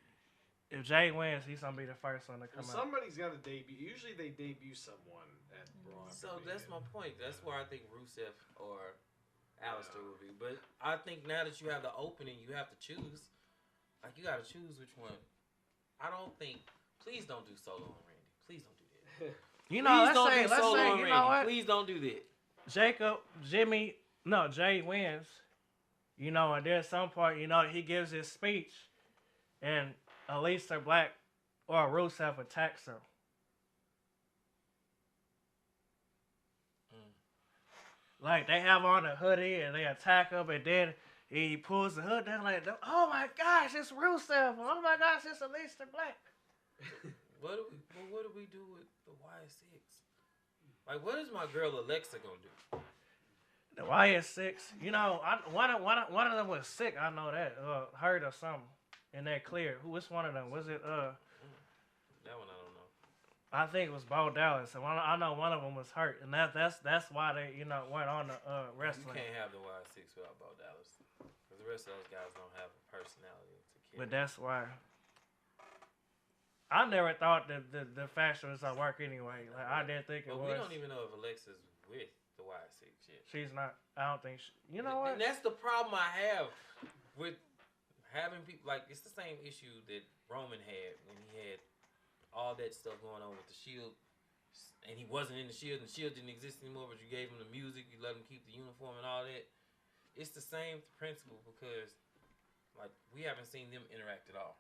If Jay wins, he's gonna be the first one to come out. Somebody's got to debut. Usually they debut someone at Raw. So that's my point. That's where I think Rusev or Alistair will be. But I think now that you have the opening, you have to choose. Like you got to choose which one. I don't think. Please don't do Solo and Randy. Please don't do that. You know, let's say, you know what? Please don't do that. Jay wins. You know, and there's some part, you know, he gives his speech, and Aleister Black or Rusev attacks him. Like, they have on a hoodie, and they attack him, and then he pulls the hood down like, oh my gosh, it's Rusev. Oh my gosh, it's Aleister Black. What do we do with the YS6? Like, what is my girl Alexa gonna do? The YS6, you know, one of them was sick. I know that, hurt or something, and they cleared. Which one of them was it? That one I don't know. I think it was Bo Dallas, and I know one of them was hurt, and that's why they went on the wrestling. You can't have the YS6 without Bo Dallas, because the rest of those guys don't have a personality to carry. But that's why. I never thought that the fashion was gonna work anyway. Like I didn't think it But was. we don't even know if Alexa's with the Y6 yet. She's not. I don't think. You know what? And that's the problem I have with having people. Like it's the same issue that Roman had when he had all that stuff going on with the Shield, and he wasn't in the Shield, and the Shield didn't exist anymore. But you gave him the music, you let him keep the uniform and all that. It's the same principle because, like, we haven't seen them interact at all.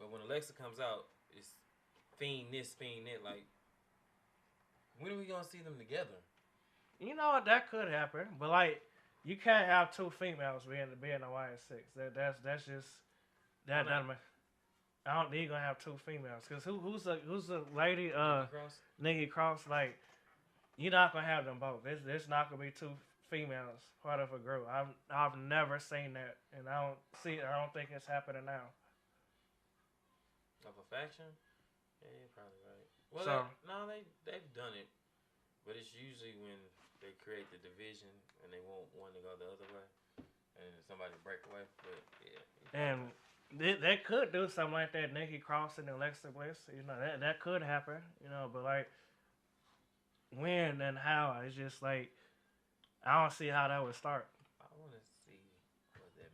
But when Alexa comes out, it's Fiend this, Fiend that. Like, when are we gonna see them together? You know what? That could happen, but like, you can't have two females being a Y6. That's just that doesn't. I don't think you're gonna have two females because who's the lady? Nikki Cross. Like, you're not gonna have them both. There's not gonna be two females part of a group. I've never seen that, and I don't think it's happening now. Of a faction? Yeah, you're probably right. Well, So, they've done it, but it's usually when they create the division and they want one to go the other way, and somebody break away. But yeah, and they could do something like that. Nikki Cross and Alexa Bliss. You know that could happen. You know, but like when and how, it's just like I don't see how that would start. I want to see what that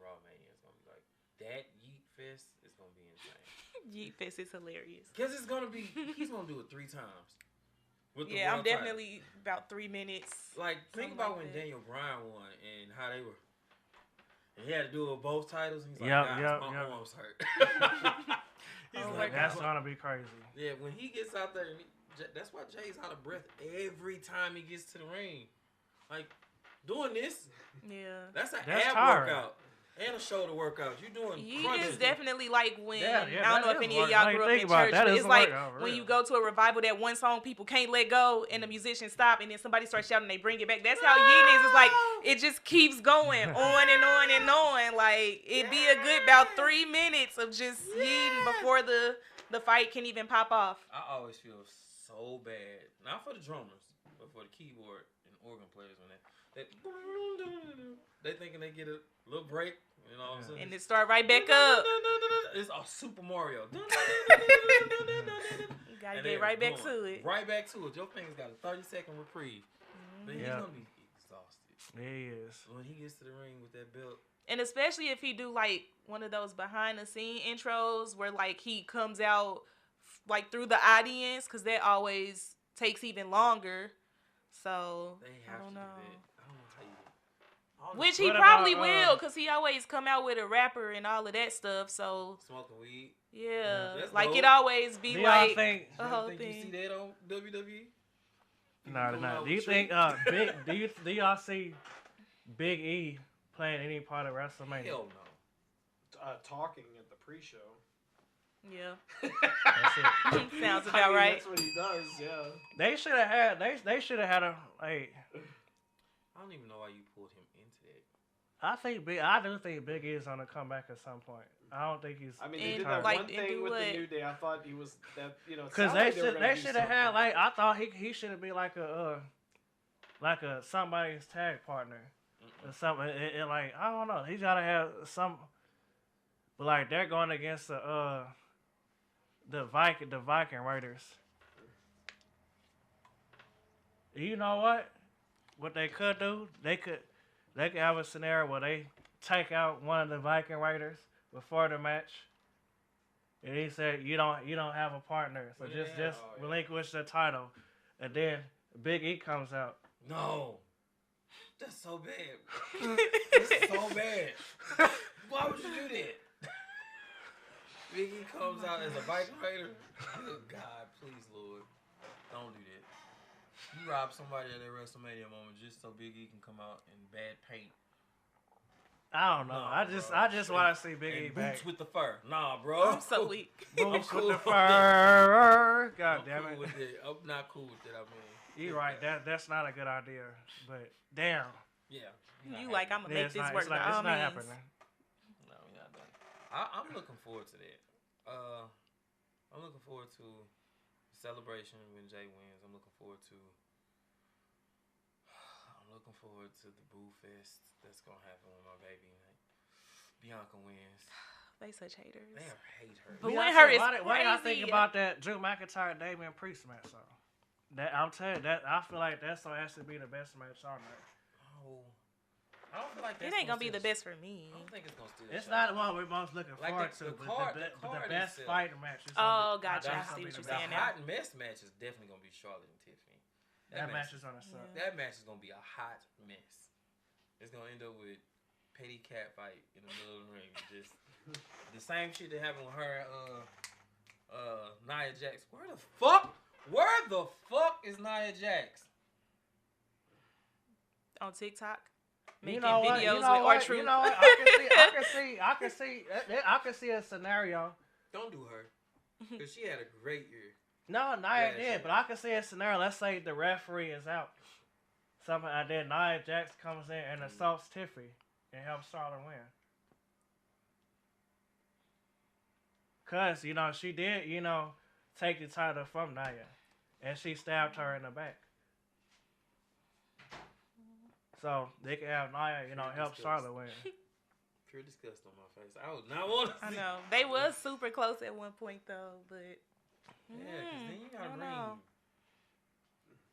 Raw Mania is gonna be like. That Yeet Fest is gonna be insane. Yeet Fest is hilarious. Cause it's gonna be, he's gonna do it 3 times. Yeah, I'm definitely about 3 minutes. Like, think about when Daniel Bryan won and how they were. And he had to do it with both titles. And he's like, my arms hurt. He's like, that's gonna be crazy. Yeah, when he gets out there, that's why Jay's out of breath every time he gets to the ring. Like, doing this, that's an ab workout. And a shoulder workout. You doing crunches. It's definitely like when, I don't know if any of y'all grew up in church, but it's like when you go to a revival, that one song people can't let go and the musicians stop and then somebody starts shouting and they bring it back. That's how yeeting is. It's like, it just keeps going on and on and on. Like, it'd be a good about 3 minutes of just yeeting before the fight can even pop off. I always feel so bad. Not for the drummers, but for the keyboard and organ players when they thinking they get a little break. You know what I'm saying? And it start right back up. It's a Super Mario. You gotta get right back to it. Right back to it. Your fingers got a 30-second reprieve. But he's gonna be exhausted. He is. When he gets to the ring with that belt. And especially if he do like one of those behind the scene intros where like he comes out like through the audience, because that always takes even longer. So they have I don't know. Do that. I don't know how you. Which he probably will, because he always come out with a rapper and all of that stuff. So smoking weed. Yeah, like dope. It always be like a whole thing. You see that on WWE? No. Do you think do y'all see Big E playing any part of WrestleMania? Hell no. Talking at the pre-show. Yeah. That's it. Sounds about right. That's what he does. Yeah. They should have had. They should have had a like. I don't even know why you pulled him into that. I do think Big E is gonna come back at some point. I don't think he's. I mean, they did that like, one thing with the New Day. I thought he was that. You know, because they should have had like I thought he should have been like a somebody's tag partner or something. It like I don't know. He's gotta have some. But like they're going against the Viking Raiders. You know what? What they could do? They could have a scenario where they take out one of the Viking Raiders before the match. And he said, "You don't have a partner, so just relinquish the title." And then Big E comes out. No, that's so bad. That's so bad. Why would you do that? Big E comes out as a Viking Raider. Good God, please, Lord, don't do that. You rob somebody at that WrestleMania moment just so Big E can come out in bad paint. I don't know. No, I just want to see Big E back. Boots with the fur. Nah, bro. I'm so weak. Boots with the fur. God damn it. I'm not cool with that. I mean, you're right. That's not a good idea. But damn. Yeah. You like I'm gonna make this work. It's not happening. No, we're not done. I'm looking forward to that. I'm looking forward to the celebration when Jay wins. I'm looking forward to the Boo Fest that's gonna happen with my baby. Like, Bianca wins. They such haters. They hate her. But Yeah, when I her said, is why y'all crazy. think about that Drew McIntyre Damian Priest match? So that I'm telling you, that I feel like that's gonna actually be the best match on there. Oh, I don't feel like It that's ain't gonna be the best for me. I don't think it's gonna steal. It's not the one we're most looking Like forward the to, but card- the the card best is fighting match. Is Oh, gonna be- gotcha. think I it's see gonna what be you're the saying best. now. hot mess match is definitely gonna be Charlotte and Tiffany. That match is gonna suck. Yeah. That match is gonna be a hot mess. It's gonna end up with petty cat fight in the middle of the ring. Just the same shit that happened with her Nia Jax. Where the fuck is Nia Jax? On TikTok, You making know what? videos You know with what? R-Truth. You know what? I can see a scenario. Don't do her, because she had a great year. No, Nia Yeah, did, she- but I can see a scenario. Let's say the referee is out. Something and then Nia Jax comes in and assaults Tiffany and helps Charlotte win. Cause she did take the title from Nia, and she stabbed her in the back. So they can have Nia, help Charlotte win. Pure disgust on my face. I would not want to I see. know they was super close at one point though, but Yeah, because then you gotta I bring know.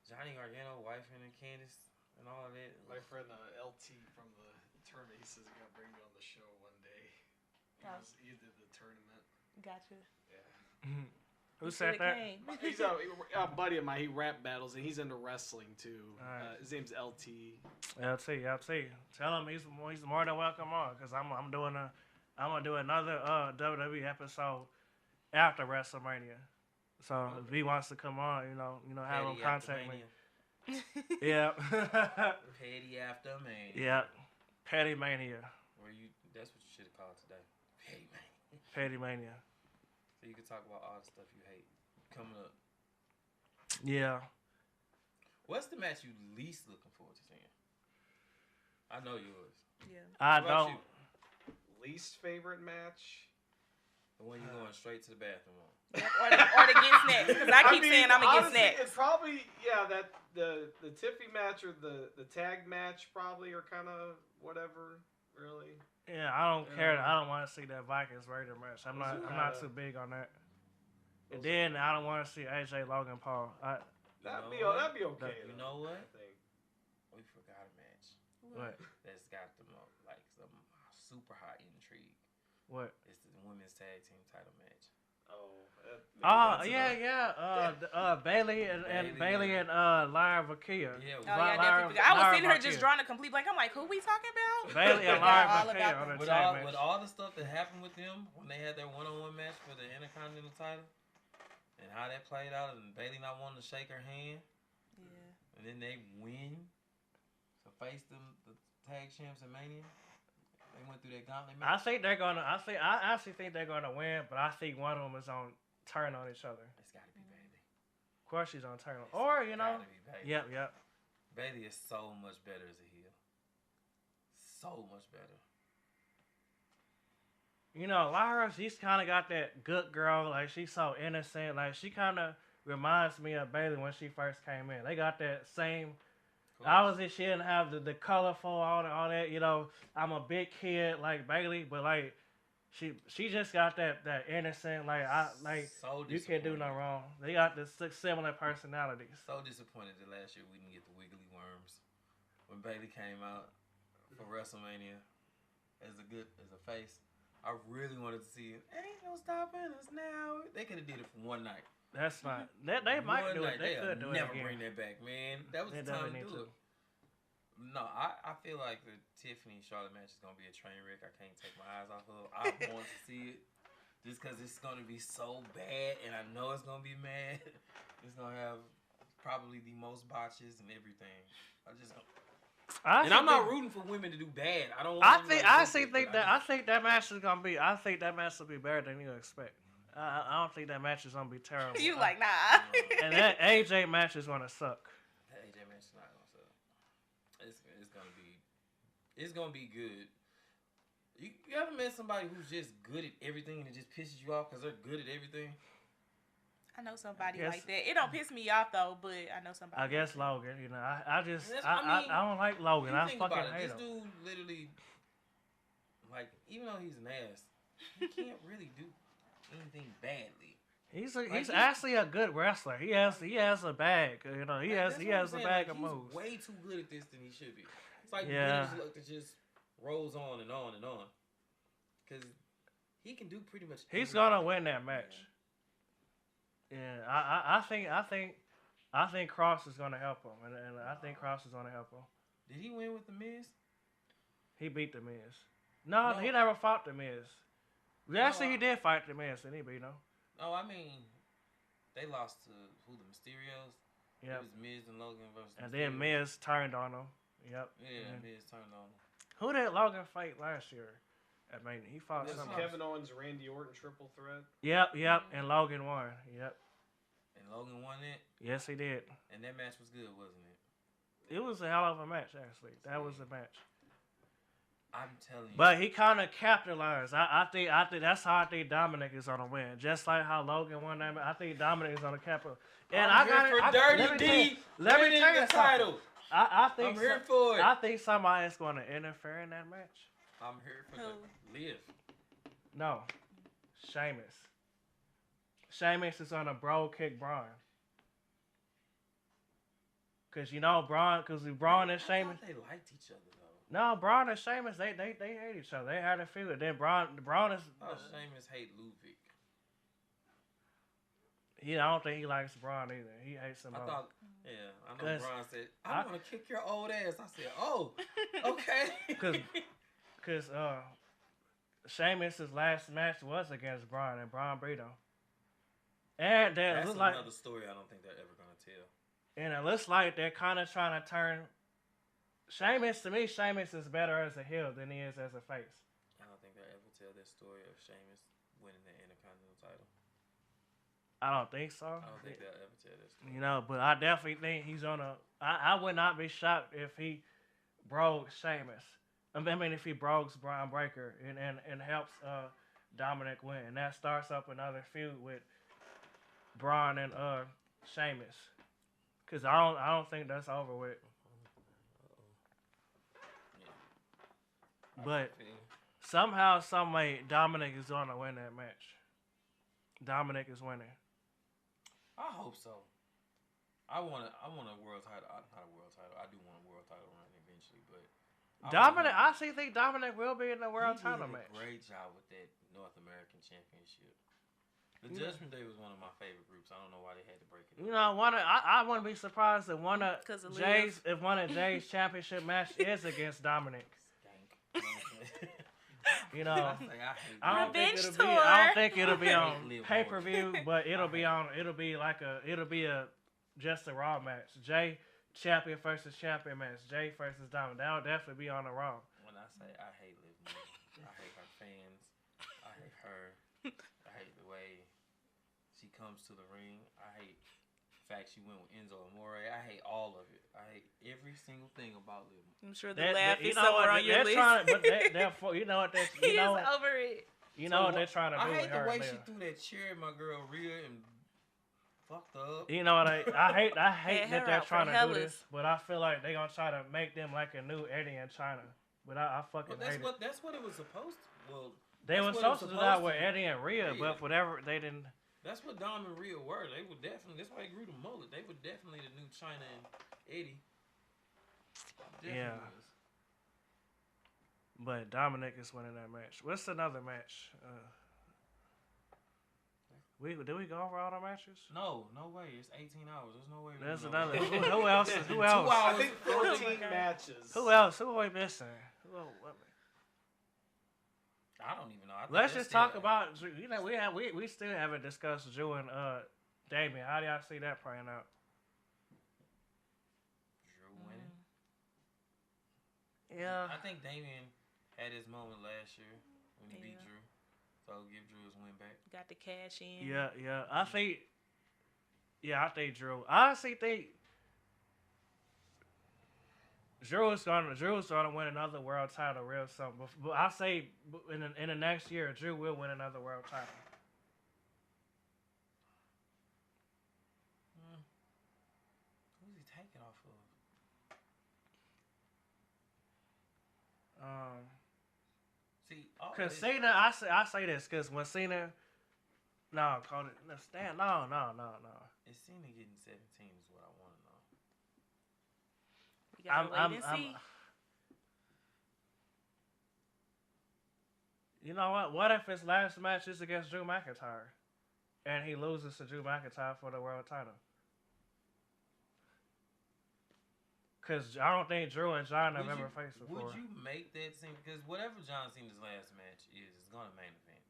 Johnny Gargano, wife, and Candice, and all of that. My friend LT from the tournament, he says he's gonna bring me on the show one day. He did the tournament. Gotcha. Yeah. Who said that? He's a buddy of mine. He rap battles and he's into wrestling too. Alright. His name's LT. LT. Tell him he's more than welcome on, cause I'm gonna do another WWE episode after WrestleMania. So if he wants to come on, have him Petty contact after me. Mania. Yeah. Petty after Mania. Yeah. Petty Mania. That's what you should have called today. Petty Mania. Petty Mania. So you can talk about all the stuff you hate coming up. Yeah. What's the match you least looking forward to seeing? I know yours. Yeah. I What about don't. you? Least favorite match? The one you're going straight to the bathroom on. or to get snacks, because I keep saying I'm gonna get honestly, snacks. It's probably that the Tiffy match or the tag match probably are kind of whatever. Really. Yeah, I don't care. I don't want to see that Vikings Raider match. I'm not too big on that. And then I don't want to see AJ Logan Paul. That'd be okay. You know what? I think. We forgot a match What? that's got the some super high intrigue. What? It's the women's tag team title match. Bailey and Lyra Vakia. Yeah, Oh yeah, definitely. I was sitting here just drawing a complete blank. I'm like, who we talking about? Bailey and Forgot Lyra all Vakia about on them. the With tag all, match. with all the stuff that happened with them when they had their one-on-one match for the Intercontinental title, and how that played out, and Bailey not wanting to shake her hand, Yeah. and then they win to face the tag champs at Mania. They went through that gauntlet I match. think they're gonna. I actually think they're gonna win, but I think one of them is on turn on each other. It's got to be Bailey. Of course, she's on turn. Or Gotta be Bailey. Yep. Bailey is so much better as a heel. So much better. Lyra, she's kind of got that good girl. Like, she's so innocent. Like, she kind of reminds me of Bailey when she first came in. They got that same. Obviously, she didn't have the colorful, all that. I'm a big kid like Bailey, but like, she just got that innocent. So you can't do no wrong. They got the similar personalities. So disappointed that last year we didn't get the Wiggly Worms when Bailey came out for WrestleMania as a face. I really wanted to see it. Ain't no stopping us now. They could have did it for one night. That's not. They might do it. They They'll could do it never again. bring that back, man. That was They the time definitely to do need it. No, I feel like the Tiffany Charlotte match is gonna be a train wreck. I can't take my eyes off of. I want to see it just because it's gonna be so bad, and I know it's gonna be mad. It's gonna have probably the most botches and everything. And I'm not rooting for women to do bad. I don't. Want I think that match is gonna be. I think that match will be better than you expect. I don't think that match is gonna be terrible. You like, nah. And that AJ match is gonna suck. That AJ match is not gonna suck. It's gonna be good. You ever met somebody who's just good at everything and it just pisses you off because they're good at everything? I know somebody Yes. like that. It don't piss me off though, but I know somebody. I guess like Logan. I don't like Logan. You I think fucking about it. hate This him. dude literally, like, even though he's an ass, he can't really do anything badly. He's actually a good wrestler. He has a bag. You know, he has a bag of moves. He's way too good at this than he should be. It's like Yeah. British luck that just rolls on and on and on. Because he can do pretty much. He's everything. gonna win that match. Yeah, I think Cross is gonna help him, and I think Cross is gonna help him. Did he win with the Miz? He beat the Miz. No, he never fought the Miz. Actually, he did fight the Miz, and he beat him. Oh, I mean, they lost to who? The Mysterios. Yep. It was Miz and Logan versus. And Mysterio. then Miz turned on him. Yep. Yeah, Miz turned on him. Who did Logan fight last year? I mean, he fought This somebody. Kevin Owens, Randy Orton triple threat. Yep. And Logan won. Yep. And Logan won it. Yes, he did. And that match was good, wasn't it? It was a hell of a match, actually. That was a match. I'm telling you. But he kind of capitalized. I think that's how I think Dominic is gonna win. Just like how Logan won that match, I think Dominic is gonna capitalize. And I'm here for Dirty D. Let me tell you the something. title. I think I'm here for it. I think somebody is gonna interfere in that match. I'm here for the Liv. No, Sheamus. Sheamus is gonna bro kick Braun. Cause you know Braun and I Sheamus. thought they liked each other though. No, Braun and Sheamus, they hate each other. They had a feud. Then Braun is. Oh, Sheamus hate Ludwig. I don't think he likes Braun either. He hates him. I know Cause Braun said, I want to kick your old ass. I said, oh, okay. Cause Sheamus' last match was against Braun, and Braun beat him. And That's looks another story I don't think they're ever gonna tell. And it looks like they're kind of trying to turn Sheamus. To me, Sheamus is better as a heel than he is as a face. I don't think they'll ever tell that story of Sheamus winning the Intercontinental title. I don't think so. I don't think they'll ever tell that story. You know, but I definitely think he's gonna. I would not be shocked if he broke Sheamus. I mean, if he broke Braun Breaker and helps Dominic win, and that starts up another feud with Braun and Sheamus. Cause I don't think that's over with. But somehow, some way, Dominic is gonna win that match. Dominic is winning. I hope so. I want a world title. Not a world title. I do want a world title run eventually, but Dominic, I actually think Dominic will be in the world title match. He did a great job with that North American Championship. The Judgment Day was one of my favorite groups. I don't know why they had to break it up. You know, I wouldn't be surprised if one of Jay's championship match is against Dominic. You know, I don't think it'll be on pay-per-view, but it'll be just a Raw match. Jay champion versus champion match. Jay versus Dominic. That'll definitely be on the Raw. When I say I hate Liv Morgan, I hate her fans. I hate her. I hate the way she comes to the ring. I hate the fact she went with Enzo Amore. I hate all of it. I hate every single thing about Liv. I'm sure the laugh is somewhere on your list. You know what? He is over it. You know what they're trying to do. I hate with her the way and she threw that chair at my girl Rhea and fucked up. You know what? I hate that they're trying to do Hellas. this, but I feel like they're gonna try to make them like a new Eddie in China. But I fucking hate it. That's what it was supposed to. Well, They were supposed to do that with Eddie and Rhea, but whatever they didn't. That's what Dom and Rhea were. They were definitely. That's why they grew the mullet. They were definitely the new China and Eddie. Yeah. Was. But Dominic is winning that match. What's another match? Did we go over all the matches? No way. It's 18 hours. There's no way. There's another. Who else? Who else? 2 hours. I think 14 matches. Who else? Who are we missing? I don't even know. Let's just talk about. You know, we still haven't discussed Drew and Damien. How do y'all see that playing out? Drew winning. Yeah. I think Damien had his moment last year when he beat Drew. So give Drew his win back. Got the cash in. Yeah. I think Drew. I honestly think Drew's gonna win another world title real soon. But I say in the next year, Drew will win another world title. Who's he taking off of? See, Cause Cena, I say this because when Cena, no, call it, no, stand, no. Is Cena getting 17 is what I want to know. We gotta wait and see. You know what? What if his last match is against Drew McIntyre, and he loses to Drew McIntyre for the world title? Because I don't think Drew and John have ever faced before. Would you make that scene? Because whatever John Cena's last match is going to main event.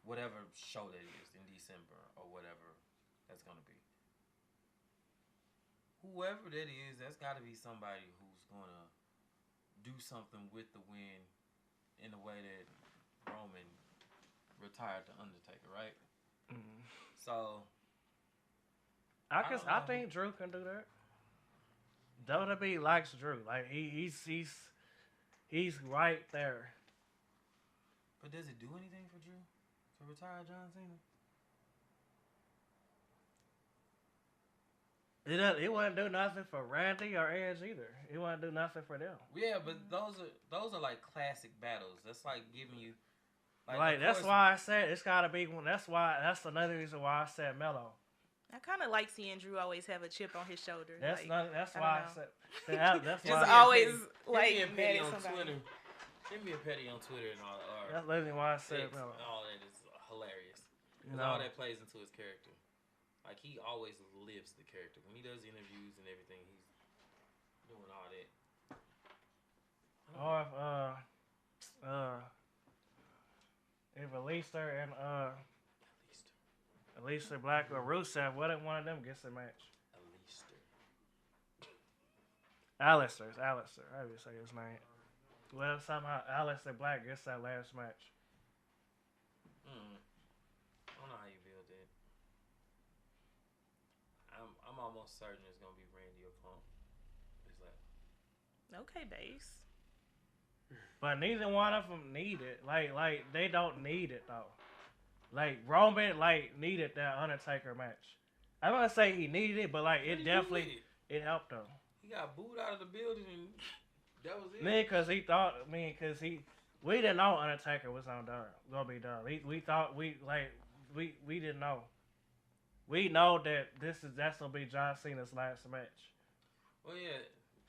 Whatever show that is in December or whatever that's going to be. Whoever that is, that's got to be somebody who's going to do something with the win in the way that Roman retired the Undertaker, right? Mm-hmm. So I think Drew can do that. WWE likes Drew. Like he's right there. But does it do anything for Drew to retire John Cena? It wouldn't do nothing for Randy or Edge either. It wouldn't do nothing for them. Yeah, but those are like classic battles. That's like giving you like that's why I said it's gotta be one. That's another reason why I said Mello. I kind of like seeing Drew always have a chip on his shoulder. That's like, why I said. That's just why always like petty on somebody. Twitter. Him being petty on Twitter and all. That's literally why I said Mello. All that is hilarious. You know, all that plays into his character. Like he always lives the character. When he does interviews and everything, he's doing all that. Or if Alista and Alista Black or Rusev, what if one of them gets a match? Alistair. I would say his name. What if somehow Alistair Black gets that last match? I don't know how you build that. I'm almost certain it's gonna be Randy or Punk. It's like Okay, base. But neither one of them need it. Like they don't need it though. Like Roman needed that Undertaker match. I'm gonna say he needed it, but it definitely it helped him. He got booed out of the building and that was it. We didn't know Undertaker was gonna be done. We thought we didn't know. We know that that's gonna be John Cena's last match. Well, yeah.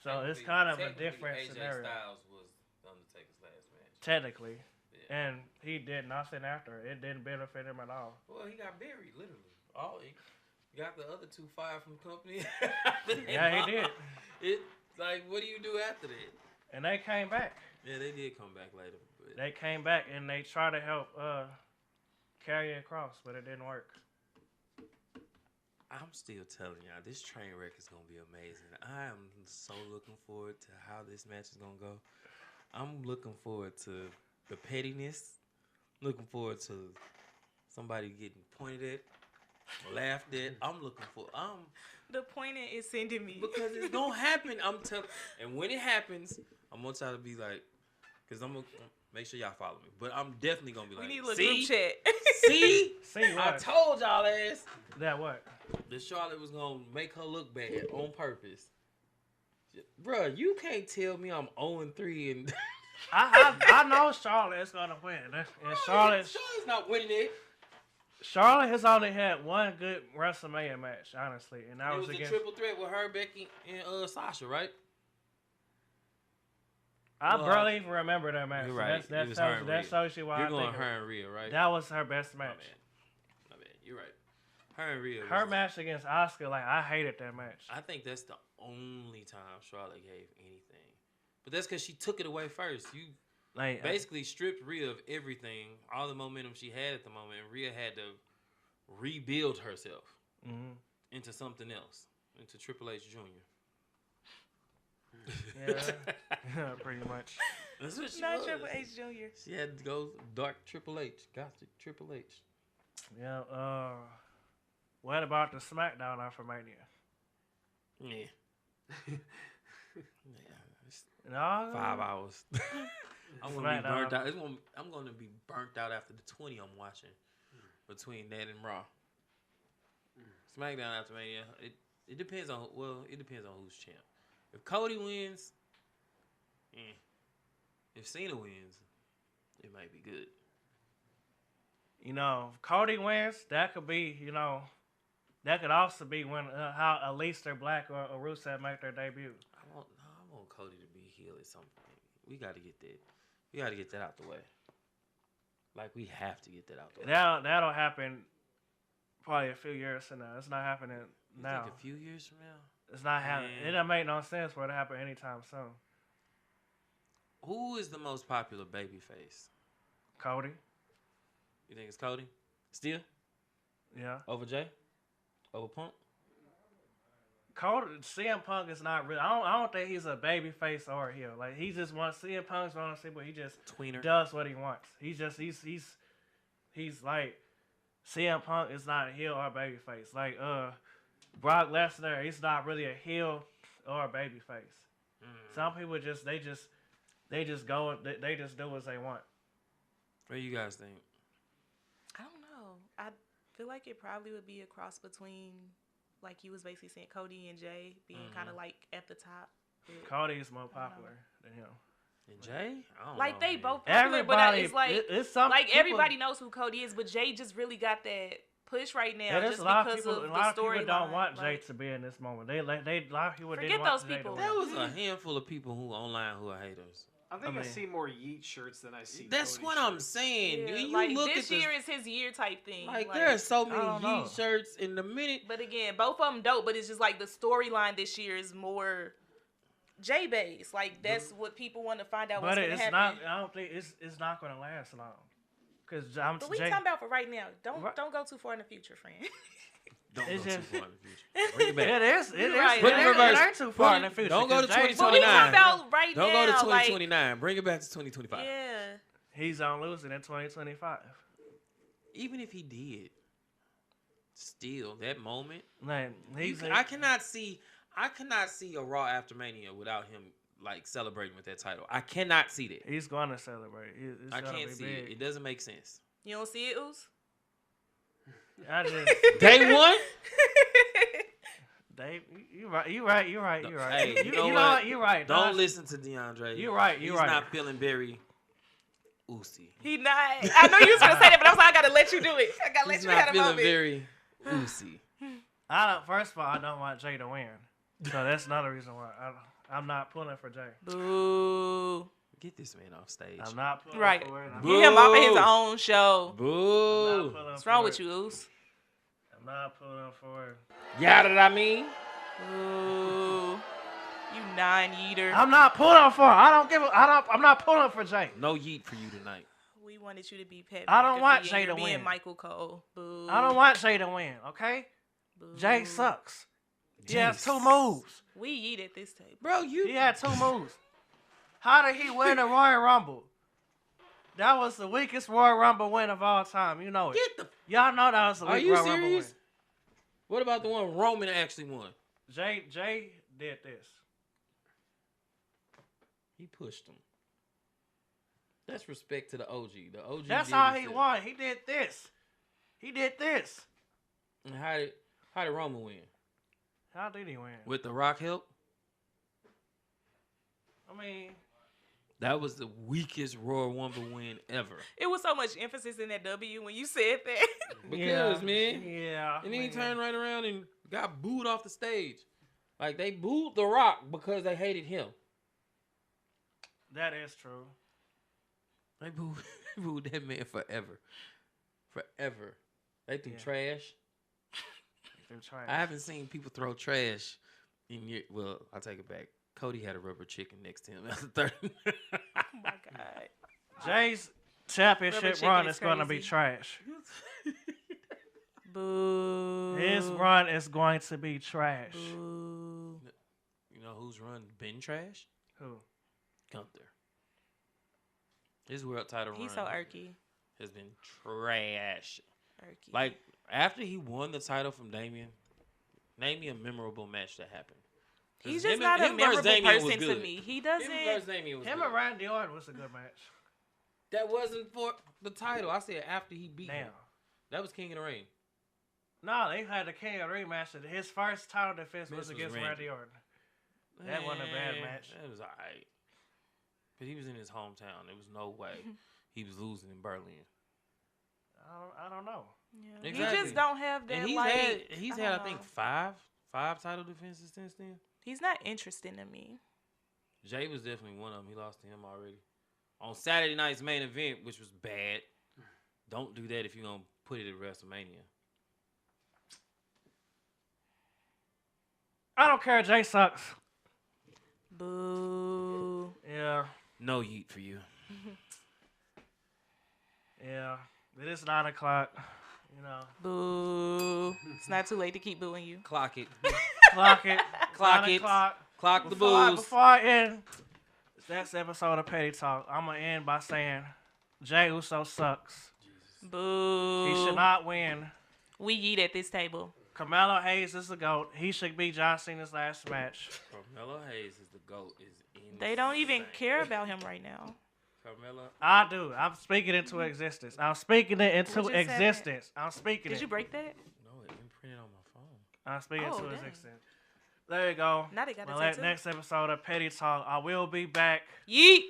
So it's kind of a different AJ scenario. Styles was Undertaker's last match. Technically. Yeah. And he did nothing after. It didn't benefit him at all. Well, he got buried, literally. He got the other two fired from the company. Yeah, he did. What do you do after that? And they came back. Yeah, they did come back later. But They came back and they tried to help carry it across, but it didn't work. I'm still telling y'all, this train wreck is going to be amazing. I am so looking forward to how this match is going to go. I'm looking forward to the pettiness. Looking forward to somebody getting pointed at, laughed at. The pointing is sending me. Because it's going to happen. I'm telling. And when it happens, I'm going to try to be like, because I'm going to make sure y'all follow me. But I'm definitely going to be we like, need a little group chat. See? See what? I told y'all ass. That what? That Charlotte was going to make her look bad on purpose. Bruh, you can't tell me I'm 0-3 and... I know Charlotte is going to win. And Charlotte's not winning it. Charlotte has only had one good WrestleMania match, honestly. And that was the against... triple threat with her, Becky, and Sasha, right? I barely even remember that match. You're right. That shows you why You're I going think her and Rhea, right? That was her best match. My bad. You're right. Her and Rhea. Her match against Asuka, I hated that match. I think that's the only time Charlotte gave anything. But that's because she took it away first. You basically stripped Rhea of everything, all the momentum she had at the moment, and Rhea had to rebuild herself into something else, into Triple H Jr. Yeah, pretty much. That's what she Not was. Triple H Jr. She had to go dark Triple H, gothic Triple H. Yeah. What about the SmackDown after Mania? Yeah. No. 5 hours. I'm gonna be burnt out. I'm gonna be burnt out after the 20 I'm watching between that and Raw. SmackDown after Mania. It depends on who's champ. If Cody wins, if Cena wins, It might be good. You know, if Cody wins, that could be, you know, that could also be when how Aleister Black or Rusev make their debut. I want Cody to be heel at some point. We got to get that. We got to get that out the way. Like, we have to get that out the way. That'll happen probably a few years from now. It's not happening now. Think a few years from now? It's not happening. It don't make no sense for it to happen anytime soon. Who is the most popular babyface? Cody. You think it's Cody? Still? Yeah. Over Jay? Over Punk? Cody, CM Punk is not real. I don't think he's a baby face or a heel. Like, he just wants CM Punk's on to see, but he just Tweener. does what he wants. He's like, CM Punk is not a heel or a baby face. Like Brock Lesnar, he's not really a heel or a baby face. Some people they just go they just do what they want. What do you guys think? I don't know. I feel like it probably would be a cross between, like you was basically saying, Cody and Jay being kind of like at the top. Cody is more popular than him. And Jay? I don't Like know, they man. both popular, but it's like it's some like people, everybody knows who Cody is, but Jay just really got that push right now Yeah, there's just a lot of because people. of A lot the of people don't storyline. want Jay Like, to be in this moment. They a lot of people Forget didn't want those Jay to people. win. There was a handful of people who online who are haters. I think I mean- see more Yeet shirts than I see. That's Cody what I'm shirts. saying. yeah, You like look this at year is his year type thing. like there are so many I don't know. Yeet shirts in the minute. But again, both of them dope. But it's just like the storyline this year is more Jay based. Like that's what people want to find out what's But going to it's happen. not. I don't think it's not going to last long. Cause But we Jay, talking about for right now. Don't Right. don't go too far in the future, friend. Don't It's go too just- far in the future. Bring it back. it is. It is. Right. It, Put it in ain't- reverse. it ain't too far in the Put it- future. don't go to 'cause Jay- But we 2029. talking about right Don't now. go to like, 2029. Bring it back to 2025. yeah. He's on losing in 2025. Even if he did, still that moment. Man, he's. I cannot see a Raw after Mania without him like celebrating with that title. I cannot see that. He's going to celebrate. It's I gonna can't be see big. it. It doesn't make sense. You don't see it, Oos? I just. Day one. Dave, you right. You right. You right. You right. Hey, you you know know what? what? You right. Don't Dodge. listen to DeAndre. You right. You He's right. not feeling very oozy. He not. I know you was gonna say that, but I was like, I gotta let you do it. I gotta let He's you not have a feeling moment. very oozy. First of all, I don't want Jay to win. So that's another reason why I'm not pulling for Jay. Boo. Get this man off stage. I'm not pulling Right. for it. Boo. Get him off of his own show. Boo. What's wrong with you, Oos? I'm not pulling for it. Yeah, that I mean. Boo. You non-eater. I'm not pulling for it. I'm not pulling for Jay. No yeet for you tonight. We wanted you to be Pat. I don't want McAfee, Jay and you're to being win. Michael Cole. Boo. I don't want Jay to win, okay? Boo. Jay sucks. He has Jay 2 moves. We eat at this table. Bro, He had 2 moves. How did he win the Royal Rumble? That was the weakest Royal Rumble win of all time. You know it. get the. Y'all know that was the Are weak you Royal Rumble win. serious? What about the one Roman actually won? Jay did this. He pushed him. That's respect to the OG. The OG. That's did how his he thing. won. He did this. He did this. And how did Roman win? How did he win? With the Rock help? I mean, That was the weakest Royal Rumble win ever. It was so much emphasis in that W when you said that. Because, man. Yeah. And then he man. turned right around and got booed off the stage. Like, they booed The Rock because they hated him. That is true. They booed that man forever. Forever. They threw Yeah. trash. They're trying. I haven't seen people throw trash in years. Well, I'll take it back. Cody had a rubber chicken next to him after 30. Oh my God. Jay's Rubber championship chicken run is is going to be crazy. trash. Boo. His run is going to be trash. Boo. You know who's run been trash? Who? Gunther. His world title He's run so irky. has been trash. Irky. Like, after he won the title from Damian, name me a memorable match that happened. 'Cause He's just him not a him versus memorable Damian was person to good. me. He Him versus doesn't. Damian was Him good. and Randy Orton was a good match. That wasn't for the title. I said after he beat Damn. him. That was King of the Ring. No, they had the King of the Ring match. His first title defense was This was against Randy. Randy Orton. That wasn't a bad match. That was alright. But he was in his hometown. There was no way. he was losing in Berlin. I don't know. Yeah. Exactly. He just don't have that. And he's had I think five title defenses since then. He's not interesting to me. Jay was definitely one of them. He lost to him already on Saturday night's main event, which was bad. Don't do that if you're gonna put it at WrestleMania. I don't care. Jay sucks. Boo. Yeah. No yeet for you. Yeah. It is 9 o'clock. You know. Boo. It's not too late to keep booing you. Clock it. Clock it. Clock 9 it. o'clock. Clock the Before booze. I end this next episode of Petty Talk, I'm going to end by saying Jay Uso sucks. Boo. He should not win. We yeet at this table. Carmelo Hayes is the GOAT. He should be John Cena's last match. Carmelo Hayes is the GOAT. They don't even care about him right now. Carmelo. I do. I'm speaking it into existence. I'm speaking it into What just existence. I'm speaking it. Did you break that? No, it imprinted on my phone. I'm speaking Oh, to dang. existence. There you go. Now they got a Well, tattoo. next episode of Petty Talk, I will be back Yeet.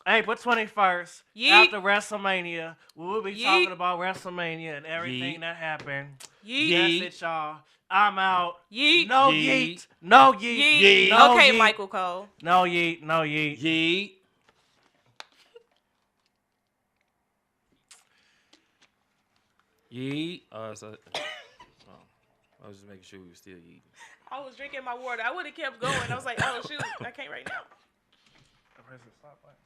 April 21st Yeet. after WrestleMania. We will be Yeet. talking about WrestleMania and everything Yeet. that happened. Yeet. That's it, y'all. I'm out. Yeet. No Yeet. yeet. No yeet. Yeet. No Okay, yeet. Michael Cole. No yeet. No yeet. Yeet. Yeet. I was just making sure we were still eating. I was drinking my water. I would have kept going. I was like, oh, shoot. I can't right now. I press the stop button.